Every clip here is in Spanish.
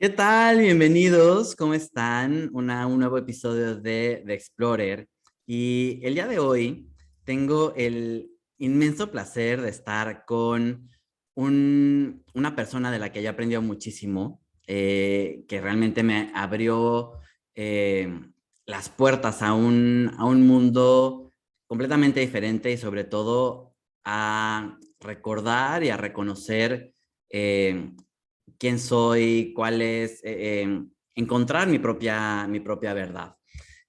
¿Qué tal? Bienvenidos, ¿cómo están? Un nuevo episodio de Explorer. Y el día de hoy tengo el inmenso placer de estar con una persona de la que yo he aprendido muchísimo, que realmente me abrió eh, las puertas a un mundo completamente diferente y sobre todo a recordar y a reconocer quién soy, cuál es, encontrar mi propia verdad.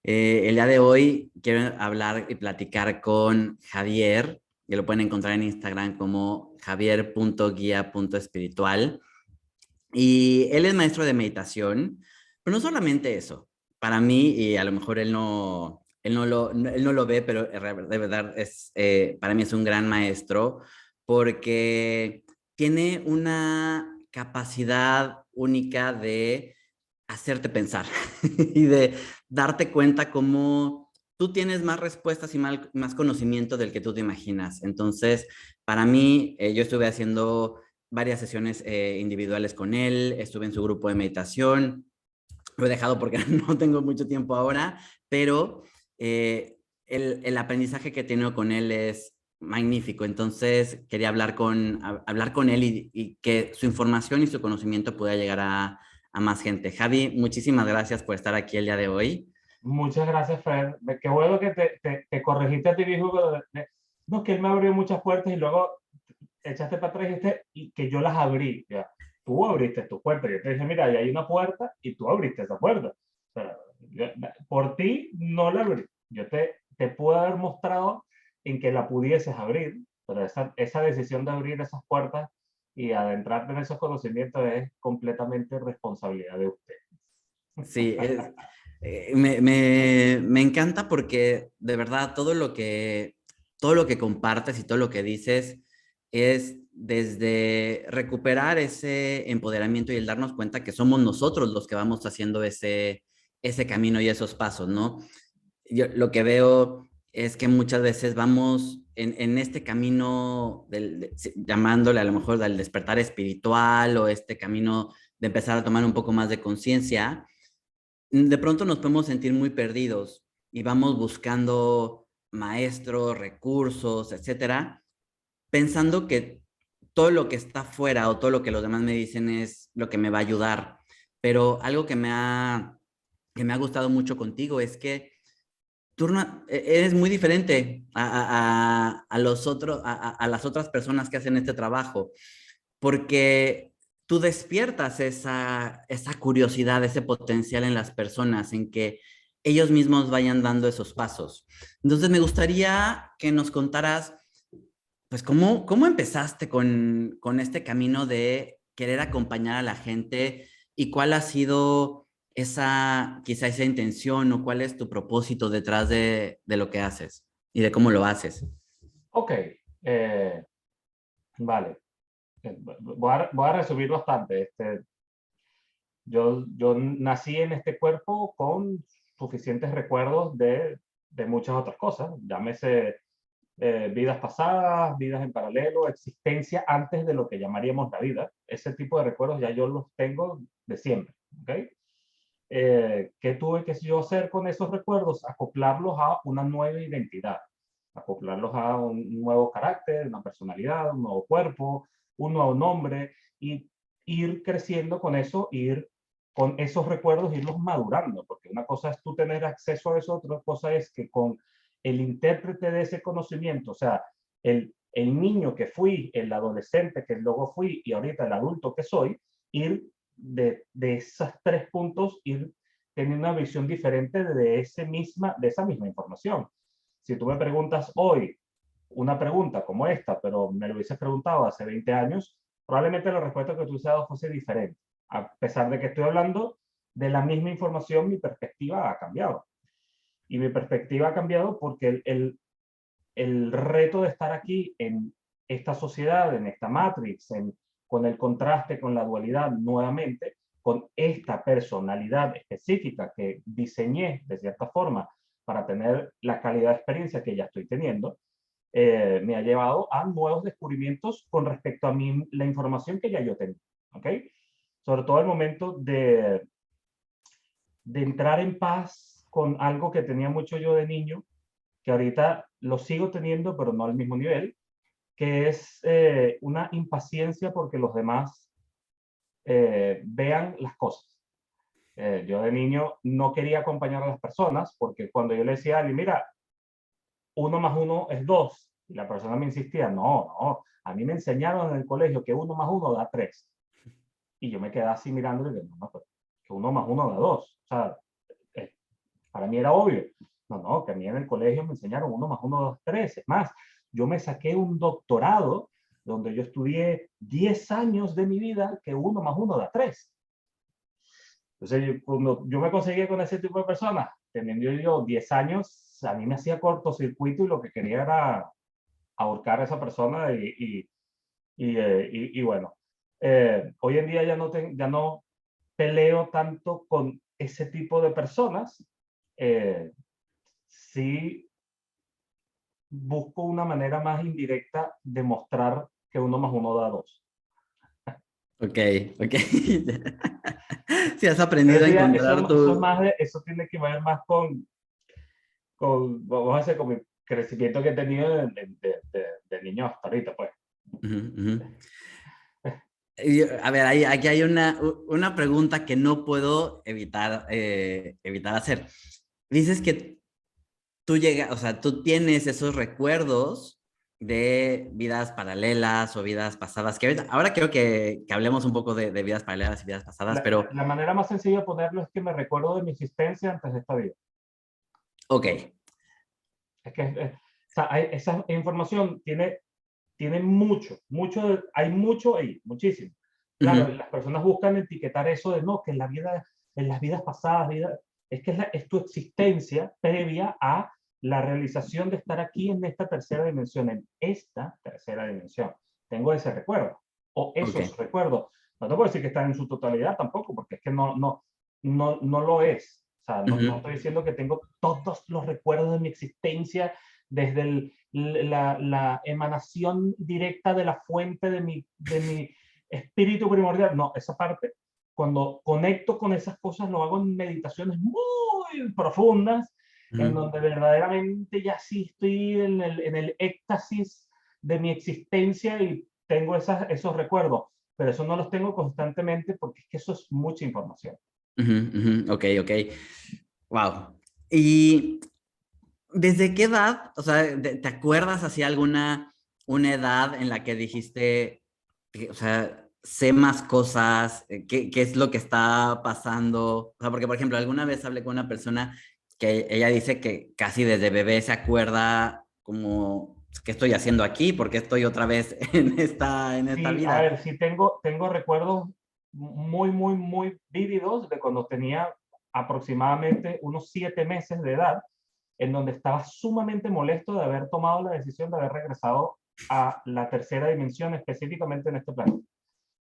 El día de hoy quiero hablar y platicar con Javier, que lo pueden encontrar en Instagram como javier.guia.espiritual. Y él es maestro de meditación, pero no solamente eso. Para mí, y a lo mejor él no lo ve, pero de verdad para mí es un gran maestro porque tiene una capacidad única de hacerte pensar y de darte cuenta cómo tú tienes más respuestas y más conocimiento del que tú te imaginas. Entonces, para mí, yo estuve haciendo varias sesiones individuales con él, estuve en su grupo de meditación, lo he dejado porque no tengo mucho tiempo ahora, pero el aprendizaje que he tenido con él es magnífico. Entonces quería hablar con él y que su información y su conocimiento pueda llegar a más gente. Javi, muchísimas gracias por estar aquí el día de hoy. Muchas gracias, Fred. Qué bueno que te corregiste a ti mismo. No, que él me abrió muchas puertas y luego echaste para atrás y dijiste que yo las abrí. Ya. Tú abriste tu puerta. Yo te dije, mira, ahí hay una puerta y tú abriste esa puerta. O sea, por ti no la abrí. Yo te pude haber mostrado en que la pudieses abrir, pero esa decisión de abrir esas puertas y adentrarte en esos conocimientos es completamente responsabilidad de usted. Sí, me encanta porque de verdad todo lo que compartes y todo lo que dices es desde recuperar ese empoderamiento y el darnos cuenta que somos nosotros los que vamos haciendo ese camino y esos pasos, ¿no? Yo lo que veo es que muchas veces vamos en este camino llamándole a lo mejor del despertar espiritual o este camino de empezar a tomar un poco más de conciencia. De pronto nos podemos sentir muy perdidos y vamos buscando maestros, recursos, etcétera, pensando que todo lo que está fuera o todo lo que los demás me dicen es lo que me va a ayudar. Pero algo que me ha gustado mucho contigo es que tú eres muy diferente a las otras personas que hacen este trabajo, porque tú despiertas esa curiosidad, ese potencial en las personas, en que ellos mismos vayan dando esos pasos. Entonces, me gustaría que nos contaras, pues, cómo empezaste con este camino de querer acompañar a la gente y cuál ha sido quizá esa intención o cuál es tu propósito detrás de lo que haces y de cómo lo haces. Ok, vale. Voy a resumir bastante. Yo nací en este cuerpo con suficientes recuerdos de muchas otras cosas, llámese vidas pasadas, vidas en paralelo, existencia antes de lo que llamaríamos la vida. Ese tipo de recuerdos ya yo los tengo de siempre. ¿Okay? ¿Qué tuve que yo hacer con esos recuerdos? Acoplarlos a una nueva identidad, acoplarlos a un nuevo carácter, una personalidad, un nuevo cuerpo, un nuevo nombre, y ir creciendo con eso, ir con esos recuerdos, irlos madurando, porque una cosa es tú tener acceso a eso, otra cosa es que con el intérprete de ese conocimiento, o sea, el niño que fui, el adolescente que luego fui y ahorita el adulto que soy, ir de esos tres puntos, ir teniendo una visión diferente de esa misma información. Si tú me preguntas hoy una pregunta como esta, pero me lo hubieses preguntado hace 20 años, probablemente la respuesta que tú hubieses dado fuese diferente. A pesar de que estoy hablando de la misma información, mi perspectiva ha cambiado. Y mi perspectiva ha cambiado porque el reto de estar aquí en esta sociedad, en esta matrix, con el contraste, con la dualidad nuevamente, con esta personalidad específica que diseñé de cierta forma para tener la calidad de experiencia que ya estoy teniendo, me ha llevado a nuevos descubrimientos con respecto a mí, la información que ya yo tenía. ¿Okay? sobre todo el momento de entrar en paz con algo que tenía mucho yo de niño, que ahorita lo sigo teniendo, pero no al mismo nivel, que es una impaciencia porque los demás vean las cosas. Yo de niño no quería acompañar a las personas porque cuando yo le decía a alguien, mira, 1 más 1 es 2, y la persona me insistía, no, no, a mí me enseñaron en el colegio que 1 más 1 da 3. Y yo me quedaba así mirando y digo, no, pero que 1 más 1 da 2. O sea, eh, para mí era obvio. No, no, que a mí en el colegio me enseñaron 1 más 1 da 3. Es más, yo me saqué un doctorado donde yo estudié 10 años de mi vida que 1 más 1 da 3. Entonces, cuando yo me conseguía con ese tipo de personas, teniendo yo 10 años, a mí me hacía cortocircuito y lo que quería era ahorcar a esa persona y bueno, hoy en día ya no peleo tanto con ese tipo de personas. Sí busco una manera más indirecta de mostrar que 1 más 1 da 2. Ok, ok. Si has aprendido a encontrar tu... Eso tiene que ver más vamos a decir, con mi crecimiento que he tenido de niño hasta ahorita, pues. Ujú, ujú. A ver, aquí hay una pregunta que no puedo evitar hacer. Dices que tú llegas, o sea, tú tienes esos recuerdos de vidas paralelas o vidas pasadas, que ahora quiero que hablemos un poco de vidas paralelas y vidas pasadas, pero La manera más sencilla de ponerlo es que me recuerdo de mi existencia antes de esta vida. ok. Es que, o sea, esa información tiene hay mucho ahí, muchísimo. Claro, Ujú, las personas buscan etiquetar eso de no, que en las vidas pasadas, es que es tu existencia previa a la realización de estar aquí en esta tercera dimensión, en esta tercera dimensión. Tengo ese recuerdo, o esos ok. recuerdos. No te puedo decir que están en su totalidad tampoco, porque es que no lo es. O sea, no Ujú, estoy diciendo que tengo todos los recuerdos de mi existencia desde la emanación directa de la fuente de mi espíritu primordial. No, esa parte, cuando conecto con esas cosas, lo hago en meditaciones muy profundas, en ujú. donde verdaderamente ya sí estoy en el éxtasis de mi existencia y tengo esos recuerdos, pero eso no los tengo constantemente porque es que eso es mucha información. Ujú, ujú, ok, ok. Wow. ¿Y desde qué edad, o sea, te acuerdas así alguna una edad en la que dijiste, o sea, sé más cosas, qué es lo que está pasando? O sea, porque, por ejemplo, alguna vez hablé con una persona que ella dice que casi desde bebé se acuerda como, ¿qué estoy haciendo aquí? ¿Por qué estoy otra vez en esta Sí, a vida? ver, sí tengo recuerdos muy vívidos de cuando tenía aproximadamente unos 7 meses de edad, en donde estaba sumamente molesto de haber tomado la decisión de haber regresado a la tercera dimensión, específicamente en este planeta.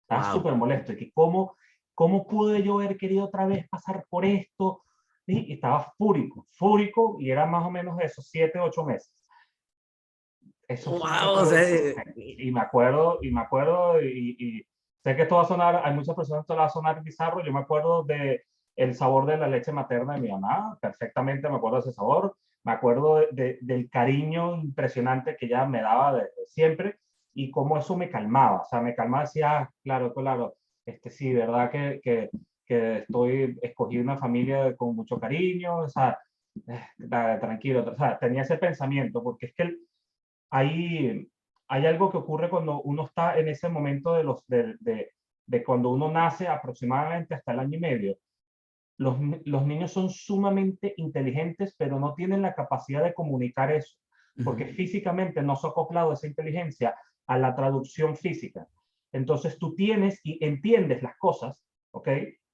Estaba súper Wow. molesto y que cómo pude yo haber querido otra vez pasar por esto. Y estaba fúrico, y era más o menos de esos 7, 8 meses. Esos son Wow, o recuerdos. sea, Y me acuerdo, y sé que esto va a sonar, hay muchas personas que esto le va a sonar bizarro. Yo me acuerdo de el sabor de la leche materna de mi mamá, perfectamente me acuerdo de ese sabor. Me acuerdo del cariño impresionante que ella me daba desde siempre y cómo eso me calmaba. O sea, me calmaba, decía, ah, claro, claro, sí, verdad que escogí una familia con mucho cariño, o sea, tranquilo, o sea, tenía ese pensamiento, porque es que hay, hay algo que ocurre cuando uno está en ese momento de cuando uno nace aproximadamente hasta el año y medio. Los niños son sumamente inteligentes, pero no tienen la capacidad de comunicar eso, porque ujú, físicamente no se ha acoplado esa inteligencia a la traducción física. Entonces tú tienes y entiendes las cosas, ¿ok?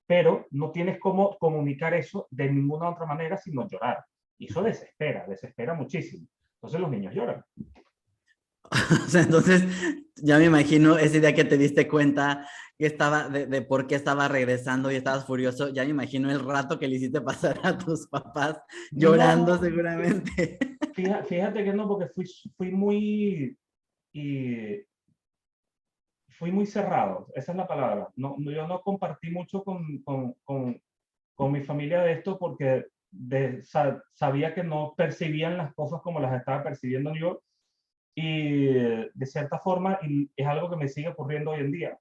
Pero no tienes cómo comunicar eso de ninguna otra manera sino llorar. Y eso desespera muchísimo. Entonces los niños lloran. o sea, entonces, ya me imagino ese día que te diste cuenta que estaba, de por qué estaba regresando y estabas furioso, ya me imagino el rato que le hiciste pasar a tus papás llorando No, seguramente. fíjate que no, porque fui muy, y fui muy cerrado, esa es la palabra. Yo no compartí mucho con mi familia de esto porque sabía que no percibían las cosas como las estaba percibiendo yo, y de cierta forma, y es algo que me sigue ocurriendo hoy en día,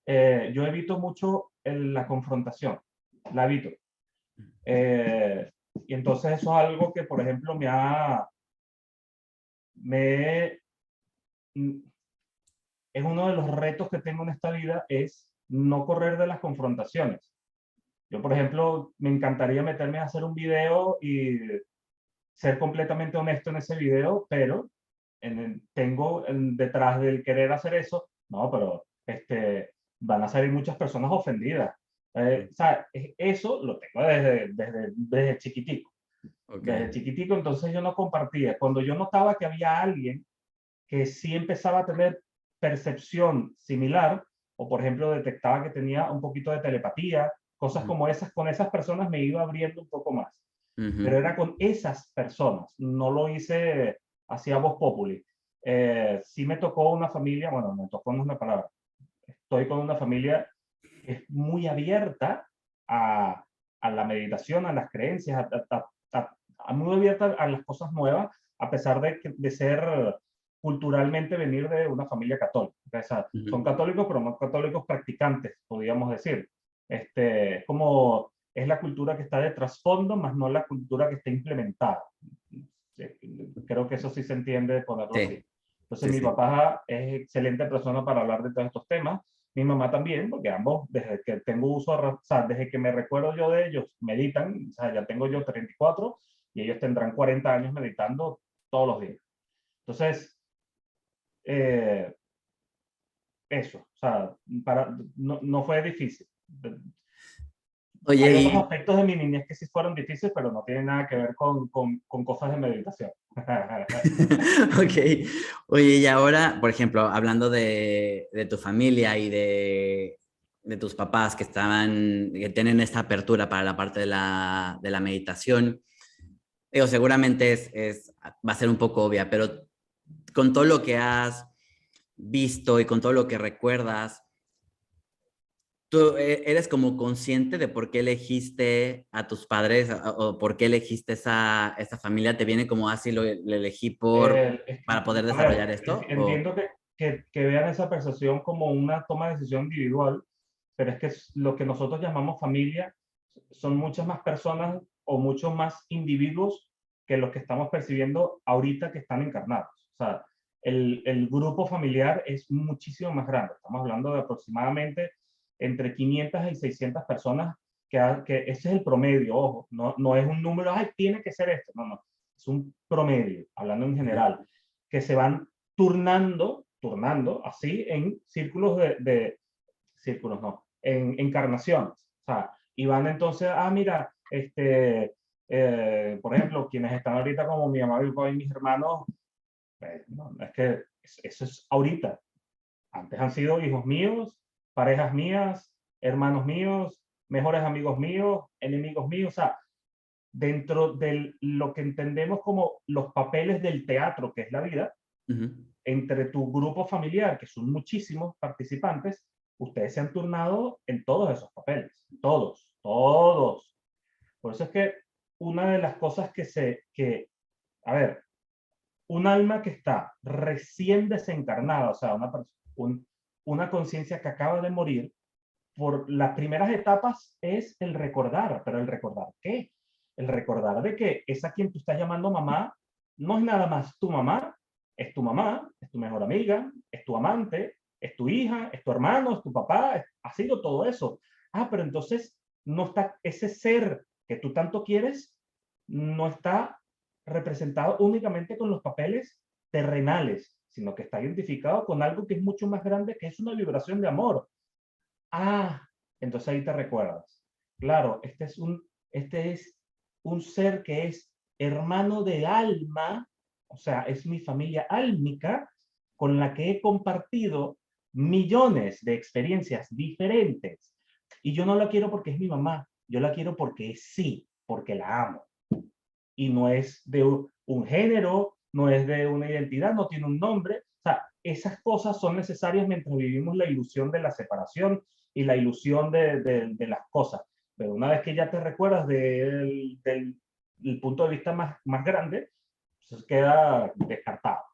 yo evito mucho la confrontación, la evito. Y entonces eso es algo que, por ejemplo, me, es uno de los retos que tengo en esta vida, es no correr de las confrontaciones. Yo, por ejemplo, me encantaría meterme a hacer un video y ser completamente honesto en ese video, pero tengo detrás del querer hacer eso, no, pero van a salir muchas personas ofendidas. O sea, eso lo tengo desde chiquitico. Ok. Desde chiquitico, entonces yo no compartía. Cuando yo notaba que había alguien que sí empezaba a tener percepción similar, o por ejemplo detectaba que tenía un poquito de telepatía, cosas como esas, con esas personas me iba abriendo un poco más. Pero era con esas personas, no lo hice así a voz populi. Sí me tocó una familia, bueno, me tocó no es una palabra, estoy con una familia que es muy abierta a la meditación, a las creencias, muy abierta a las cosas nuevas, a pesar de ser culturalmente venir de una familia católica. O sea, son católicos, pero no católicos practicantes, podríamos decir. Como es la cultura que está de trasfondo, más no la cultura que está implementada. Creo que eso sí se entiende ponerlo así. Sí, Entonces sí, mi sí. papá es excelente persona para hablar de todos estos temas. Mi mamá también, porque ambos, desde que tengo uso, o sea, desde que me recuerdo yo de ellos, meditan. O sea, ya tengo yo 34 y ellos tendrán 40 años meditando todos los días. Entonces, eh, eso, o sea, no fue difícil. Oye, Hay otros aspectos de mi niñez que sí fueron difíciles, pero no tienen nada que ver con cosas de meditación. ok. Oye, y ahora, por ejemplo, hablando de tu familia y de tus papás que tienen esta apertura para la parte de la meditación, digo, seguramente va a ser un poco obvia, pero con todo lo que has visto y con todo lo que recuerdas, ¿tú eres como consciente de por qué elegiste a tus padres o por qué elegiste esa familia? ¿Te viene como así lo elegí para poder A ver, desarrollar esto? O, entiendo que vean esa percepción como una toma de decisión individual, pero es que lo que nosotros llamamos familia son muchas más personas o muchos más individuos que los que estamos percibiendo ahorita que están encarnados. O sea, el grupo familiar es muchísimo más grande. Estamos hablando de aproximadamente entre 500 y 600 personas, que ese es el promedio, ojo, no es un número, ay, tiene que ser esto, no, es un promedio, hablando en general, que se van turnando así en círculos círculos no, en encarnaciones. O sea, y van entonces, mira, por ejemplo, quienes están ahorita como mi mamá, mi papá y mis hermanos, no, es que eso es ahorita. Antes han sido hijos míos, parejas mías, hermanos míos, mejores amigos míos, enemigos míos. O sea, dentro de lo que entendemos como los papeles del teatro, que es la vida, entre tu grupo familiar, que son muchísimos participantes, ustedes se han turnado en todos esos papeles. Todos, todos. Por eso es que una de las cosas a ver, un alma que está recién desencarnada, o sea, una conciencia que acaba de morir, por las primeras etapas es el recordar, pero ¿el recordar qué? El recordar de que esa quien tú estás llamando mamá no es nada más tu mamá, es tu mamá, es tu mejor amiga, es tu amante, es tu hija, es tu hermano, es tu papá, ha sido todo eso. Pero entonces no está ese ser que tú tanto quieres, no está representado únicamente con los papeles terrenales, sino que está identificado con algo que es mucho más grande, que es una vibración de amor. Ah, entonces ahí te recuerdas. Claro, este es un ser que es hermano del alma, o sea, es mi familia álmica con la que he compartido millones de experiencias diferentes. Y yo no la quiero porque es mi mamá, yo la quiero porque sí, porque la amo. Y no es de un género, no es de una identidad, no tiene un nombre. O sea, esas cosas son necesarias mientras vivimos la ilusión de la separación y la ilusión de las cosas. Pero una vez que ya te recuerdas del punto de vista más grande, pues queda descartado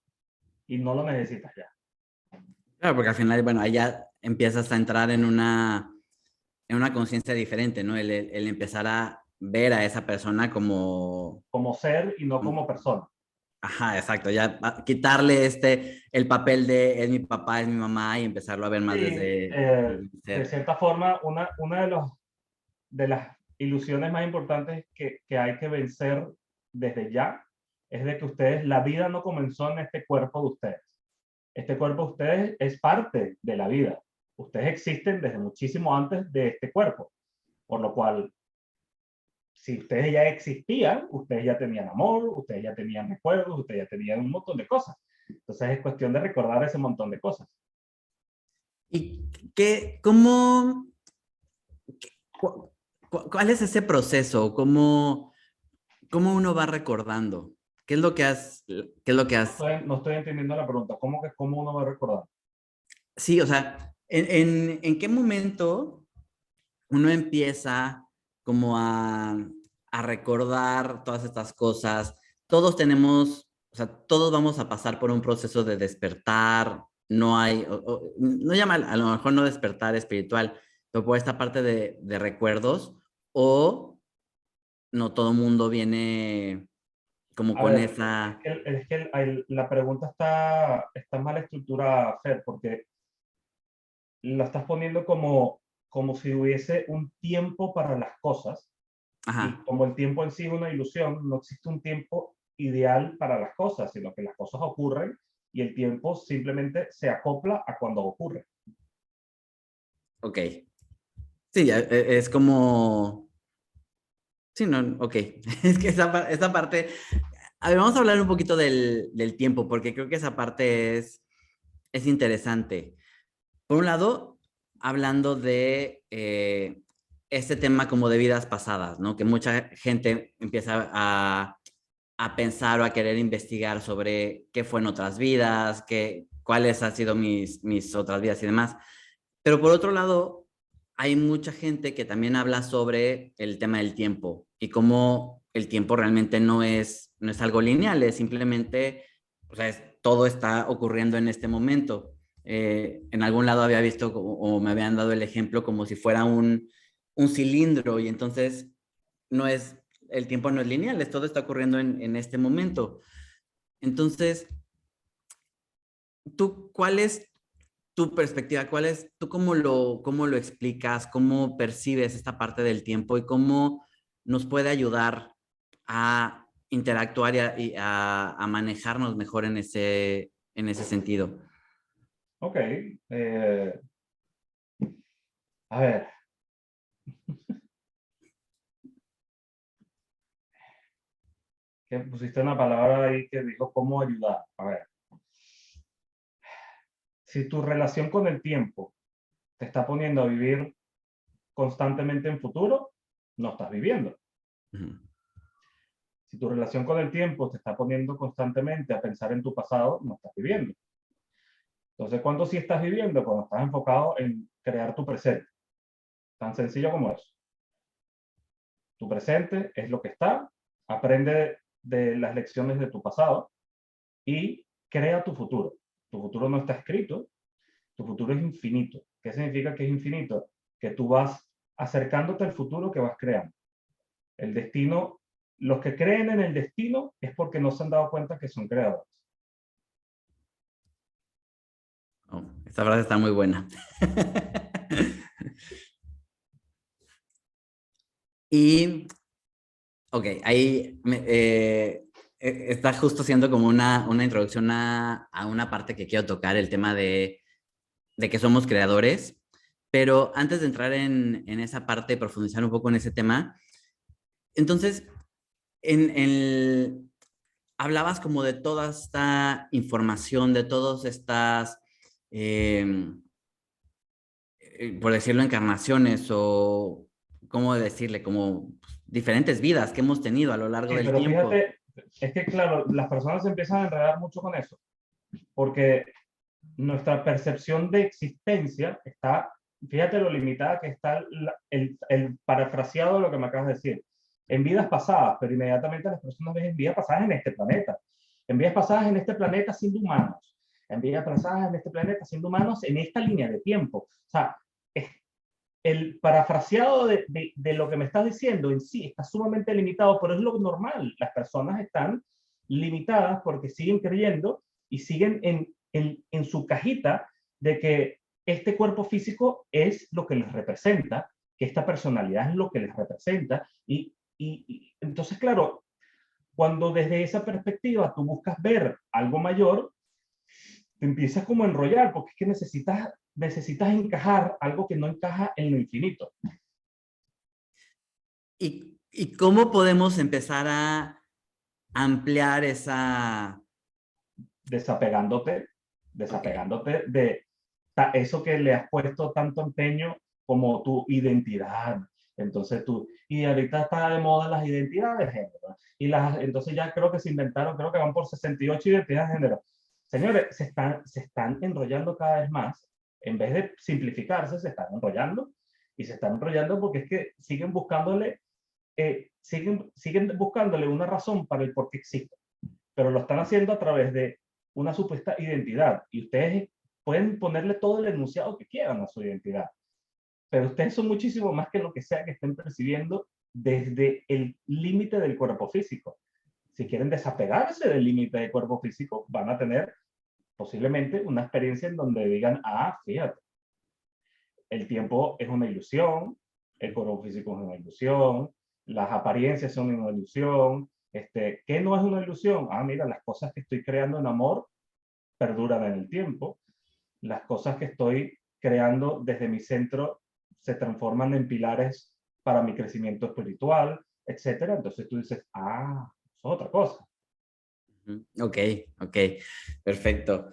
y no lo necesitas ya. Claro, porque al final, bueno, ahí ya empiezas a entrar en una conciencia diferente, ¿no? El empezar a ver a esa persona como... Como ser y no como persona. Ajá, exacto, ya quitarle el papel de es mi papá, es mi mamá y empezarlo a ver más Sí, desde el de ser. cierta forma, una de las ilusiones más importantes que hay que vencer desde ya es de que ustedes, la vida no comenzó en este cuerpo de ustedes. Este cuerpo de ustedes es parte de la vida. Ustedes existen desde muchísimo antes de este cuerpo. Por lo cual, si ustedes ya existían, ustedes ya tenían amor, ustedes ya tenían recuerdos, ustedes ya tenían un montón de cosas. Entonces es cuestión de recordar ese montón de cosas. ¿Y cómo, cuál es ese proceso? ¿Cómo uno va recordando? ¿Qué es lo que has? No estoy entendiendo la pregunta. ¿Cómo uno va a recordar? Sí, o sea, ¿en qué momento uno empieza como a recordar todas estas cosas? Todos tenemos, o sea, todos vamos a pasar por un proceso de despertar, no hay, no llama, a lo mejor no despertar espiritual, pero por esta parte de recuerdos, o no todo mundo viene como A con ver, esa... la pregunta está mal estructurada, Fer, porque la estás poniendo como si hubiese un tiempo para las cosas y Ajá, como el tiempo en sí es una ilusión, no existe un tiempo ideal para las cosas, sino que las cosas ocurren y el tiempo simplemente se acopla a cuando ocurre. ok. Sí, es como... Sí, no, ok. Es que esa parte... A ver, vamos a hablar un poquito del tiempo, porque creo que esa parte es interesante. Por un lado, hablando de este tema como de vidas pasadas, ¿no? Que mucha gente empieza a pensar o a querer investigar sobre qué fue en otras vidas, cuáles han sido mis otras vidas y demás. Pero por otro lado, hay mucha gente que también habla sobre el tema del tiempo y cómo el tiempo realmente no es algo lineal, es simplemente, o sea, todo está ocurriendo en este momento. En algún lado había visto o me habían dado el ejemplo como si fuera un cilindro y entonces no es, el tiempo no es lineal, todo está ocurriendo en este momento. Entonces, ¿tú cuál es tu perspectiva? ¿Tú cómo lo explicas? ¿Cómo percibes esta parte del tiempo y cómo nos puede ayudar a interactuar y a manejarnos mejor en ese sentido? Ok, a ver, que pusiste una palabra ahí que dijo cómo ayudar. A ver, si tu relación con el tiempo te está poniendo a vivir constantemente en futuro, no estás viviendo. Ujú. Si tu relación con el tiempo te está poniendo constantemente a pensar en tu pasado, no estás viviendo. Entonces, ¿cuándo sí estás viviendo? Cuando estás enfocado en crear tu presente. Tan sencillo como eso. Tu presente es lo que está, aprende de las lecciones de tu pasado y crea tu futuro. Tu futuro no está escrito, tu futuro es infinito. ¿Qué significa que es infinito? Que tú vas acercándote al futuro que vas creando. El destino, los que creen en el destino es porque no se han dado cuenta que son creadores. Oh, esta frase está muy buena. Y, ok, ahí está justo siendo como una introducción a una parte que quiero tocar, el tema de que somos creadores. Pero antes de entrar en esa parte, profundizar un poco en ese tema, entonces, en el, hablabas como de toda esta información, de todas estas, eh, por decirlo, encarnaciones o, ¿cómo decirle? Como diferentes vidas que hemos tenido a lo largo Sí, del pero tiempo. fíjate, es que claro, las personas se empiezan a enredar mucho con eso, porque nuestra percepción de existencia está, fíjate lo limitada que está el parafraseado de lo que me acabas de decir, en vidas pasadas, pero inmediatamente las personas ven en vidas pasadas en este planeta, en vidas pasadas en este planeta siendo humanos, en vidas pasadas en este planeta siendo humanos en esta línea de tiempo. O sea, el parafraseado de lo que me estás diciendo en sí está sumamente limitado, pero es lo normal. Las personas están limitadas porque siguen creyendo y siguen en su cajita de que este cuerpo físico es lo que les representa, que esta personalidad es lo que les representa. Y entonces, claro, cuando desde esa perspectiva tú buscas ver algo mayor, te empiezas como a enrollar, porque es que necesitas encajar algo que no encaja en lo infinito. ¿Y cómo podemos empezar a ampliar esa... Desapegándote, Ok. desapegándote de eso que le has puesto tanto empeño como tu identidad. Entonces tú, y ahorita está de moda las identidades de género. Entonces ya creo que se inventaron, creo que van por 68 identidades de género. Señores, se están enrollando cada vez más. En vez de simplificarse, se están enrollando. Y se están enrollando porque es que siguen buscándole una razón para el por qué existe. Pero lo están haciendo a través de una supuesta identidad. Y ustedes pueden ponerle todo el enunciado que quieran a su identidad. Pero ustedes son muchísimo más que lo que sea que estén percibiendo desde el límite del cuerpo físico. Si quieren desapegarse del límite del cuerpo físico, van a tener posiblemente una experiencia en donde digan, ah, fíjate, el tiempo es una ilusión, el cuerpo físico es una ilusión, las apariencias son una ilusión. ¿Qué no es una ilusión? Ah, mira, las cosas que estoy creando en amor perduran en el tiempo. Las cosas que estoy creando desde mi centro se transforman en pilares para mi crecimiento espiritual, etcétera. Entonces tú dices, ah, es otra cosa. Ok, ok, perfecto.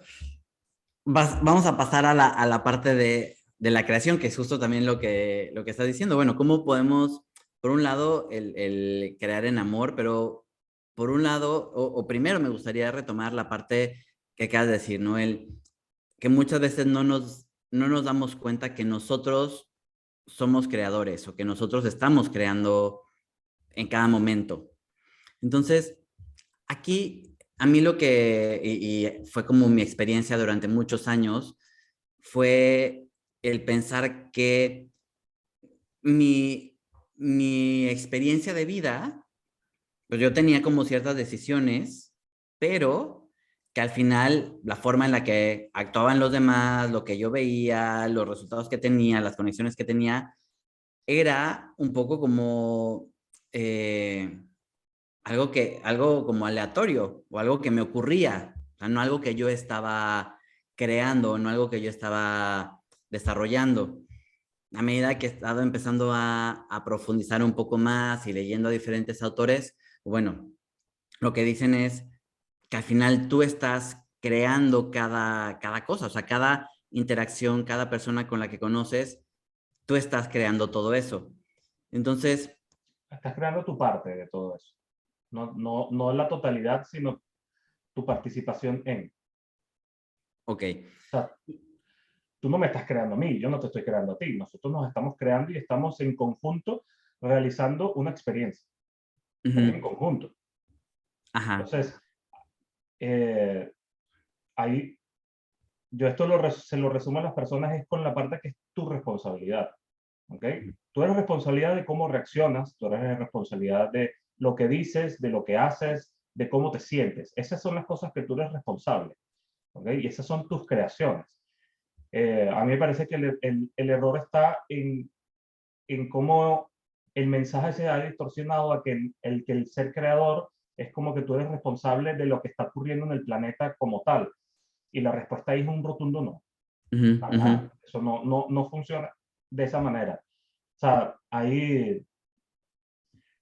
Vamos a pasar a la parte de la creación, que es justo también lo que estás diciendo. Bueno, ¿cómo podemos, por un lado, el crear en amor, pero por un lado, o primero me gustaría retomar la parte que acabas de decir, ¿no? Que muchas veces no nos damos cuenta que nosotros somos creadores o que nosotros estamos creando en cada momento. Entonces, aquí, a mí y fue como mi experiencia durante muchos años, fue el pensar que mi, mi experiencia de vida, pues yo tenía como ciertas decisiones, pero que al final la forma en la que actuaban los demás, lo que yo veía, los resultados que tenía, las conexiones que tenía, era un poco como algo como aleatorio o algo que me ocurría, o sea, no algo que yo estaba creando, no algo que yo estaba desarrollando. A medida que he estado empezando a profundizar un poco más y leyendo a diferentes autores, bueno, lo que dicen es que al final tú estás creando cada cosa, o sea, cada interacción, cada persona con la que conoces, tú estás creando todo eso. Entonces, Estás creando tu parte de todo eso. No la totalidad, sino tu participación en. ok. O sea, tú no me estás creando a mí, yo no te estoy creando a ti. Nosotros nos estamos creando y estamos en conjunto realizando una experiencia. Es en Ujú. conjunto. Ajá. Entonces, eh, ahí, yo esto se lo resumo a las personas es con la parte que es tu responsabilidad. ¿Ok? Tú eres responsabilidad de cómo reaccionas, tú eres responsabilidad de lo que dices, de lo que haces, de cómo te sientes. Esas son las cosas que tú eres responsable. ¿Ok? Y esas son tus creaciones. A mí me parece que el error está en cómo el mensaje se ha distorsionado a que que el ser creador es como que tú eres responsable de lo que está ocurriendo en el planeta como tal. Y la respuesta ahí es un rotundo no. Ujú, Para ujú. nada. Eso no funciona de esa manera. O sea, ahí,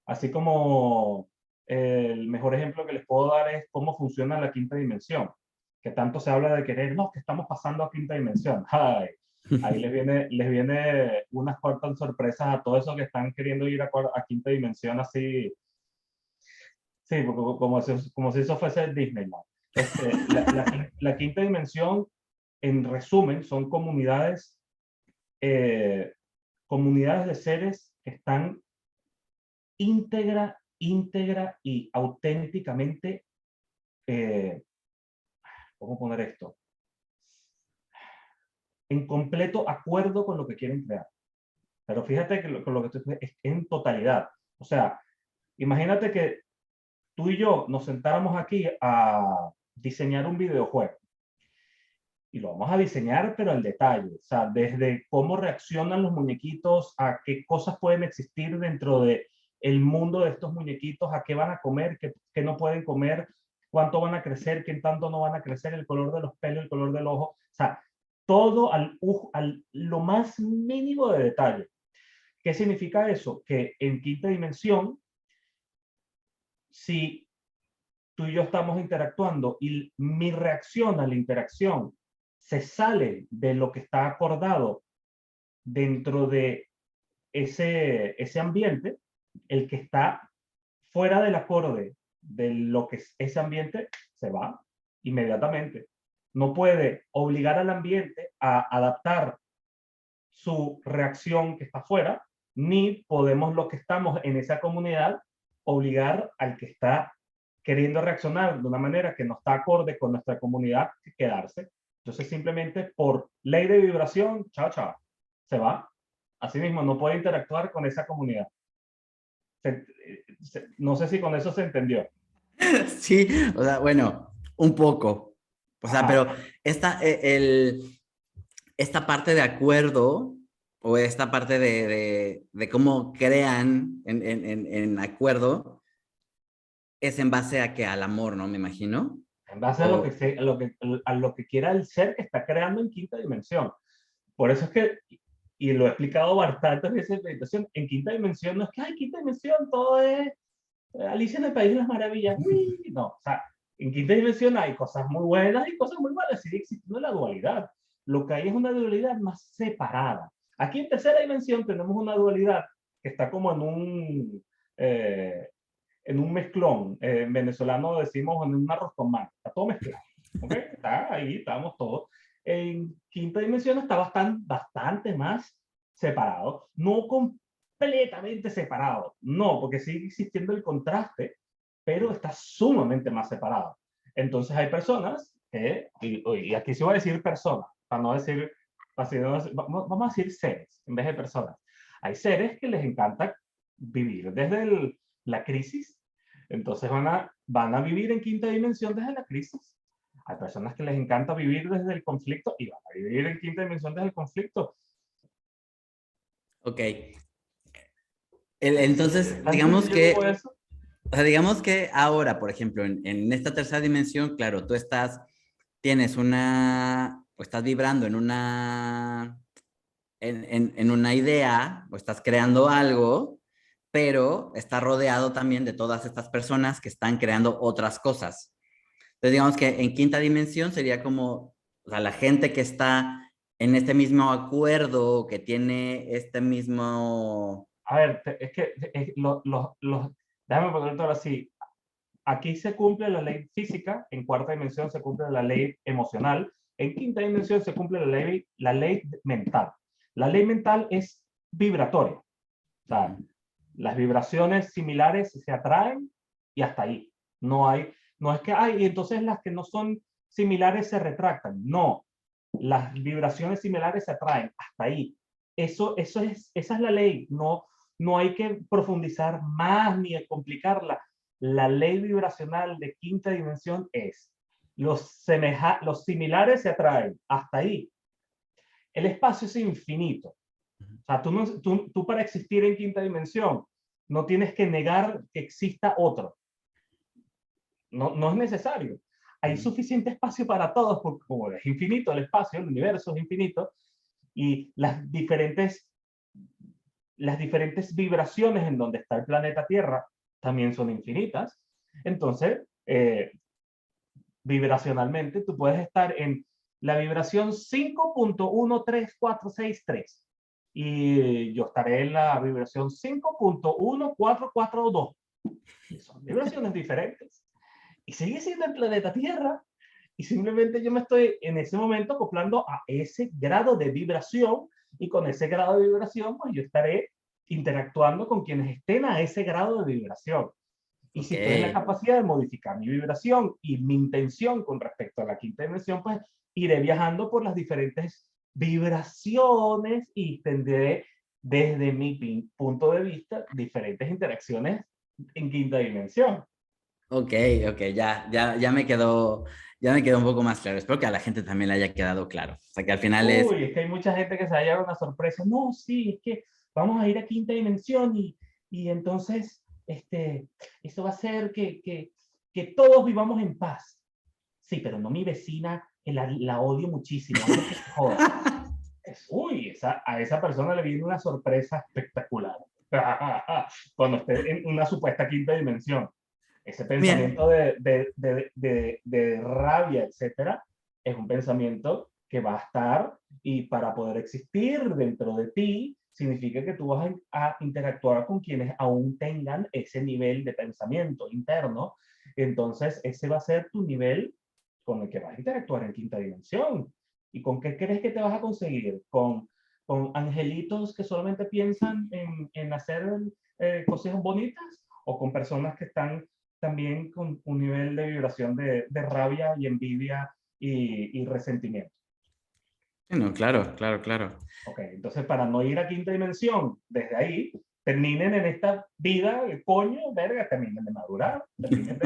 así como el mejor ejemplo que les puedo dar es cómo funciona la quinta dimensión, que tanto se habla de querer, no, que estamos pasando a quinta dimensión. Ay, ahí les viene unas cuantas sorpresas a todos esos que están queriendo ir a quinta dimensión así, sí, como si eso fuese Disneyland. La quinta dimensión en resumen, son comunidades de seres que están íntegra y auténticamente, ¿cómo poner esto? En completo acuerdo con lo que quieren crear. Pero fíjate que con lo que estoy es en totalidad. O sea, imagínate que tú y yo nos sentáramos aquí a diseñar un videojuego. Y lo vamos a diseñar, pero al detalle. O sea, desde cómo reaccionan los muñequitos, a qué cosas pueden existir dentro de el mundo de estos muñequitos, a qué van a comer, qué no pueden comer, cuánto van a crecer, qué tanto no van a crecer, el color de los pelos, el color del ojo. O sea, todo al lo más mínimo de detalle. ¿Qué significa eso? Que en quinta dimensión, si tú y yo estamos interactuando y mi reacción a la interacción se sale de lo que está acordado dentro de ese ambiente, el que está fuera del acorde de lo que es ese ambiente se va inmediatamente. No puede obligar al ambiente a adaptar su reacción que está fuera, ni podemos los que estamos en esa comunidad obligar al que está queriendo reaccionar de una manera que no está acorde con nuestra comunidad quedarse. Entonces simplemente por ley de vibración, chao, chao, se va. Asimismo, no puede interactuar con esa comunidad. No sé si con eso se entendió. Sí, o sea, bueno, un poco. O sea, Ajá. pero esta parte de acuerdo o esta parte de cómo crean en acuerdo es en base a que al amor, ¿no? Me imagino. En base a lo que, O, se, a lo que quiera el ser que está creando en quinta dimensión. Por eso es que, y lo he explicado bastante en esa meditación, en quinta dimensión no es que, ay, quinta dimensión, todo es Alicia en el País de las Maravillas. Uy, no, o sea, en quinta dimensión hay cosas muy buenas y cosas muy malas, sigue existiendo la dualidad. Lo que hay es una dualidad más separada. Aquí en tercera dimensión tenemos una dualidad que está como en un mezclón. En venezolano decimos en un arroz con mango. Está todo mezclado. ¿Ok? Está ahí, estamos todos. En quinta dimensión está bastante más separado. No completamente separado. No, porque sigue existiendo el contraste, pero está sumamente más separado. Entonces hay personas que, y aquí sí voy a decir personas, para no decir, vamos a decir seres en vez de personas. Hay seres que les encanta vivir desde la crisis, entonces van a vivir en quinta dimensión desde la crisis. Hay personas que les encanta vivir desde el conflicto y van a vivir en quinta dimensión desde el conflicto. ok. ¿Sí? Entonces, ¿Estás entendiendo cómo es eso? o sea, digamos que ahora, por ejemplo, en esta tercera dimensión, claro, tienes o estás vibrando en una idea, o estás creando algo, pero está rodeado también de todas estas personas que están creando otras cosas. Entonces, digamos que en quinta dimensión sería como, o sea, la gente que está en este mismo acuerdo, que tiene este mismo... A ver, es que déjame ponerlo así. Aquí se cumple la ley física, en cuarta dimensión se cumple la ley emocional, en quinta dimensión se cumple la ley mental. La ley mental es vibratoria. O sea, las vibraciones similares se atraen y hasta ahí. No es que, ay, y entonces las que no son similares se retractan. No, las vibraciones similares se atraen hasta ahí. Esa es la ley. No hay que profundizar más ni complicarla. La ley vibracional de quinta dimensión es los similares se atraen hasta ahí. El espacio es infinito. O sea, tú para existir en quinta dimensión no tienes que negar que exista otro. No es necesario. Hay suficiente espacio para todos, porque como es infinito el espacio, el universo es infinito, y las diferentes vibraciones en donde está el planeta Tierra también son infinitas. Entonces, vibracionalmente, tú puedes estar en la vibración 5.13463 y yo estaré en la vibración 5.1442. Y son vibraciones diferentes. Y sigue siendo el planeta Tierra y simplemente yo me estoy en ese momento acoplando a ese grado de vibración, y con ese grado de vibración, pues yo estaré interactuando con quienes estén a ese grado de vibración. Y Ok, si estoy en la capacidad de modificar mi vibración y mi intención con respecto a la quinta dimensión, pues iré viajando por las diferentes vibraciones y tendré desde mi punto de vista diferentes interacciones en quinta dimensión. ok, ok, ya me quedó un poco más claro. Espero que a la gente también le haya quedado claro. O sea, que al final es, Uy, es que hay mucha gente que se va a llevar una sorpresa. No, sí, es que vamos a ir a quinta dimensión, y entonces eso va a hacer que todos vivamos en paz. Sí, pero no mi vecina, que la odio muchísimo, ella que se joda. Uy, a esa persona le viene una sorpresa espectacular cuando esté en una supuesta quinta dimensión. Ese mira, pensamiento de rabia, etcétera, es un pensamiento que va a estar, y para poder existir dentro de ti, significa que tú vas a interactuar con quienes aún tengan ese nivel de pensamiento interno. Entonces, ese va a ser tu nivel con el que vas a interactuar en quinta dimensión. ¿Y con qué crees que te vas a conseguir? Con angelitos que solamente piensan en hacer cosas bonitas, o con personas que están también con un nivel de vibración de rabia y envidia y resentimiento. no, claro, claro, claro. Ok, entonces para no ir a quinta dimensión, desde ahí, terminen en esta vida, coño, verga, terminen de madurar, terminen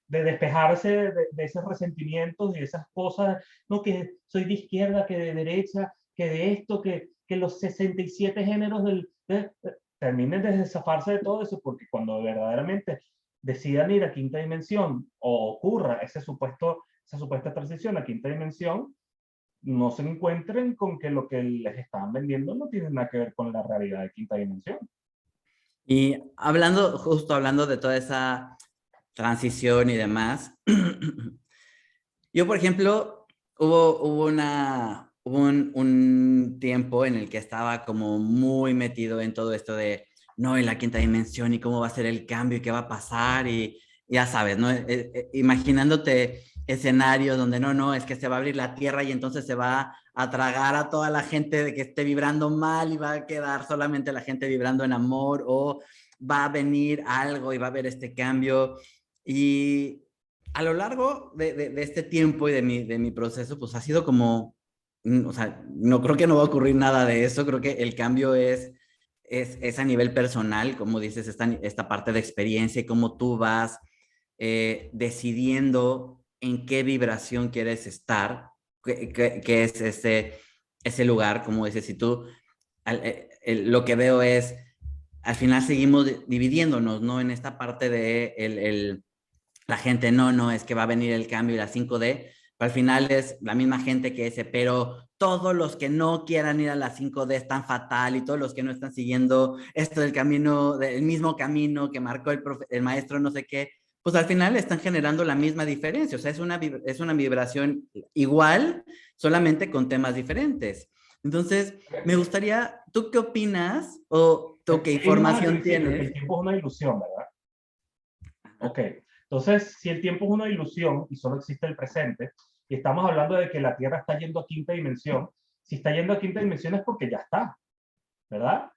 de despejarse de esos resentimientos y de esas cosas, no, que soy de izquierda, que de derecha, que de esto, que los 67 géneros terminen de zafarse de todo eso, porque cuando verdaderamente decidan ir a quinta dimensión, o ocurra esa supuesta transición a quinta dimensión, no se encuentren con que lo que les estaban vendiendo no tiene nada que ver con la realidad de quinta dimensión. Y hablando, justo hablando de toda esa transición y demás, yo, por ejemplo, hubo un tiempo en el que estaba como muy metido en todo esto de, no, y la quinta dimensión y cómo va a ser el cambio y qué va a pasar y ya sabes, ¿no? Imaginándote escenarios donde no, no, es que se va a abrir la tierra y entonces se va a tragar a toda la gente de que esté vibrando mal y va a quedar solamente la gente vibrando en amor, o va a venir algo y va a haber este cambio. Y a lo largo de este tiempo y de mi proceso, pues ha sido como, o sea, no creo que no va a ocurrir nada de eso, creo que el cambio es a nivel personal, como dices, esta parte de experiencia y cómo tú vas decidiendo en qué vibración quieres estar, qué es ese lugar, como dices, si tú, lo que veo es, al final seguimos dividiéndonos, ¿no? En esta parte de la gente, no, no, es que va a venir el cambio y la 5D, pero al final es la misma gente que ese, pero todos los que no quieran ir a la 5D están fatal, y todos los que no están siguiendo esto del camino, del mismo camino que marcó el maestro no sé qué, pues al final están generando la misma diferencia, o sea, es una vibración igual, solamente con temas diferentes. Entonces, me gustaría, ¿tú qué opinas o tú qué Dijimos al información principio que tienes? el tiempo es una ilusión, ¿verdad? Ok, entonces si el tiempo es una ilusión y solo existe el presente, y estamos hablando de que la Tierra está yendo a quinta dimensión, si está yendo a quinta dimensión es porque ya está, ¿verdad?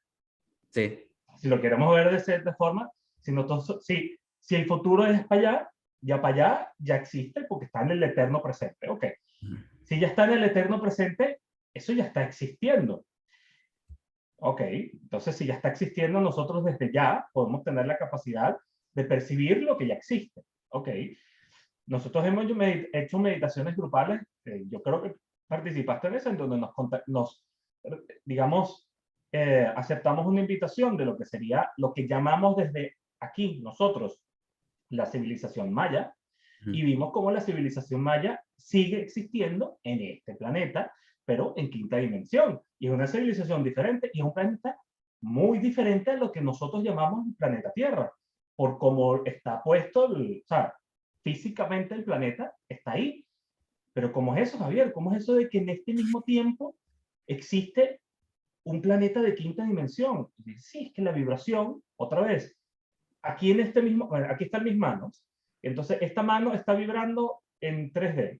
Sí. Si lo queremos ver de cierta forma, si el futuro es para allá ya existe porque está en el eterno presente. Ok, si ya está en el eterno presente, eso ya está existiendo. Ok, entonces si ya está existiendo, nosotros desde ya podemos tener la capacidad de percibir lo que ya existe. Ok, nosotros hemos hecho meditaciones grupales, yo creo que participaste en eso, en donde digamos, aceptamos una invitación de lo que sería lo que llamamos desde aquí nosotros la civilización maya, y vimos cómo la civilización maya sigue existiendo en este planeta, pero en quinta dimensión. Y es una civilización diferente, y es un planeta muy diferente a lo que nosotros llamamos el planeta Tierra, por cómo está puesto, o sea, físicamente el planeta está ahí. Pero ¿cómo es eso, Javier? ¿Cómo es eso de que en este mismo tiempo existe un planeta de quinta dimensión? Sí, es que la vibración, otra vez, aquí está en mis manos. Entonces, esta mano está vibrando en 3D.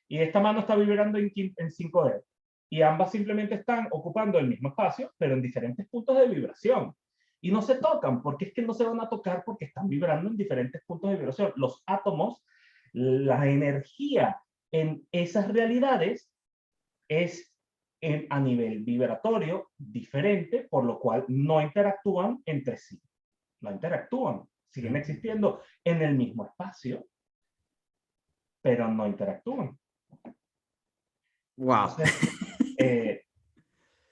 y esta mano está vibrando en 5D. Y ambas simplemente están ocupando el mismo espacio, pero en diferentes puntos de vibración. Y no se tocan, porque es que no se van a tocar porque están vibrando en diferentes puntos de vibración. Los átomos, la energía en esas realidades es a nivel vibratorio diferente, por lo cual no interactúan entre sí. No interactúan, siguen existiendo en el mismo espacio, pero no interactúan. Wow. Entonces,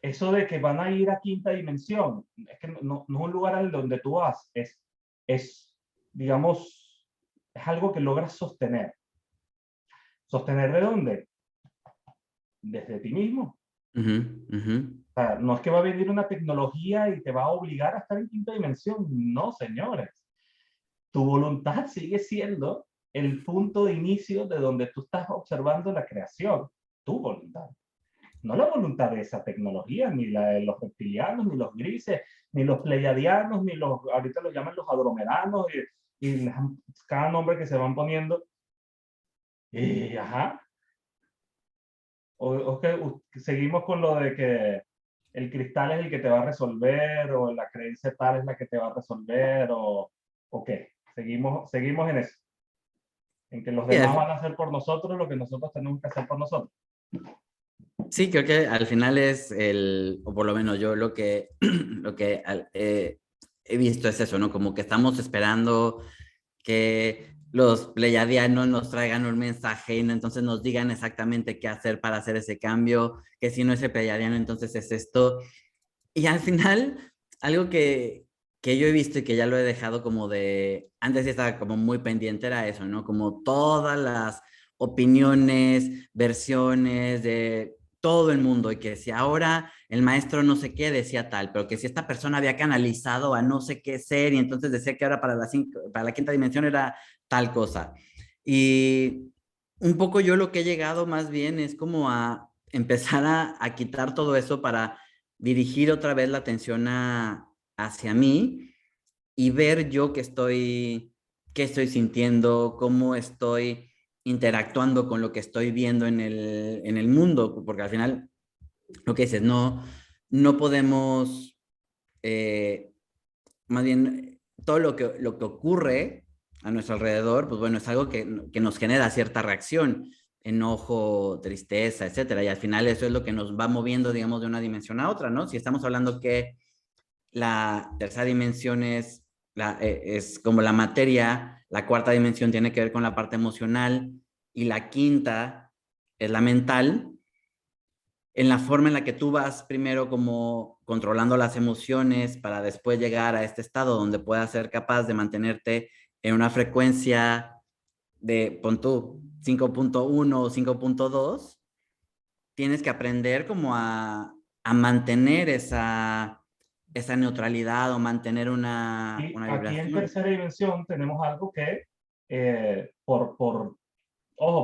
eso de que van a ir a quinta dimensión, es que no es un lugar al donde tú vas, digamos, es algo que logras sostener. ¿Sostener de dónde? Desde ti mismo. O sea, no es que va a venir una tecnología y te va a obligar a estar en quinta dimensión. No, señores. Tu voluntad sigue siendo el punto de inicio de donde tú estás observando la creación. Tu voluntad. No la voluntad de esa tecnología, ni la de los reptilianos, ni los grises, ni los pleiadianos, ni los, ahorita los llaman los adromeranos, y cada nombre que se van poniendo. Y, ajá. O que seguimos con lo de que el cristal es el que te va a resolver, o la creencia tal es la que te va a resolver, o qué. Seguimos en eso. En que los Sí, demás van a hacer por nosotros lo que nosotros tenemos que hacer por nosotros. sí, creo que al final es o por lo menos yo lo que he visto es eso, ¿no? Como que estamos esperando que los pleyadianos nos traigan un mensaje y entonces nos digan exactamente qué hacer para hacer ese cambio, que si no es el pleyadiano, entonces es esto. Y al final, algo que yo he visto y que ya lo he dejado como antes estaba como muy pendiente era eso, ¿no? Como todas las opiniones, versiones de todo el mundo y que si ahora el maestro no sé qué decía tal, pero que si esta persona había canalizado a no sé qué ser y entonces decía que ahora para la quinta dimensión era tal cosa. Y un poco yo lo que he llegado más bien es como a empezar a quitar todo eso para dirigir otra vez la atención hacia mí y ver yo qué estoy sintiendo, cómo estoy interactuando con lo que estoy viendo en el mundo, porque al final, lo que dices, no podemos, eh, más bien, todo lo que ocurre a nuestro alrededor, pues bueno, es algo que nos genera cierta reacción, enojo, tristeza, etcétera, y al final eso es lo que nos va moviendo, digamos, de una dimensión a otra, ¿no? Si estamos hablando que la tercera dimensión es como la materia, la cuarta dimensión tiene que ver con la parte emocional y la quinta es la mental, en la forma en la que tú vas primero como controlando las emociones para después llegar a este estado donde puedas ser capaz de mantenerte en una frecuencia de, pon tú, 5.1 o 5.2, tienes que aprender como a mantener esa neutralidad o mantener Y una aquí en vibración. tercera dimensión tenemos algo que, ojo,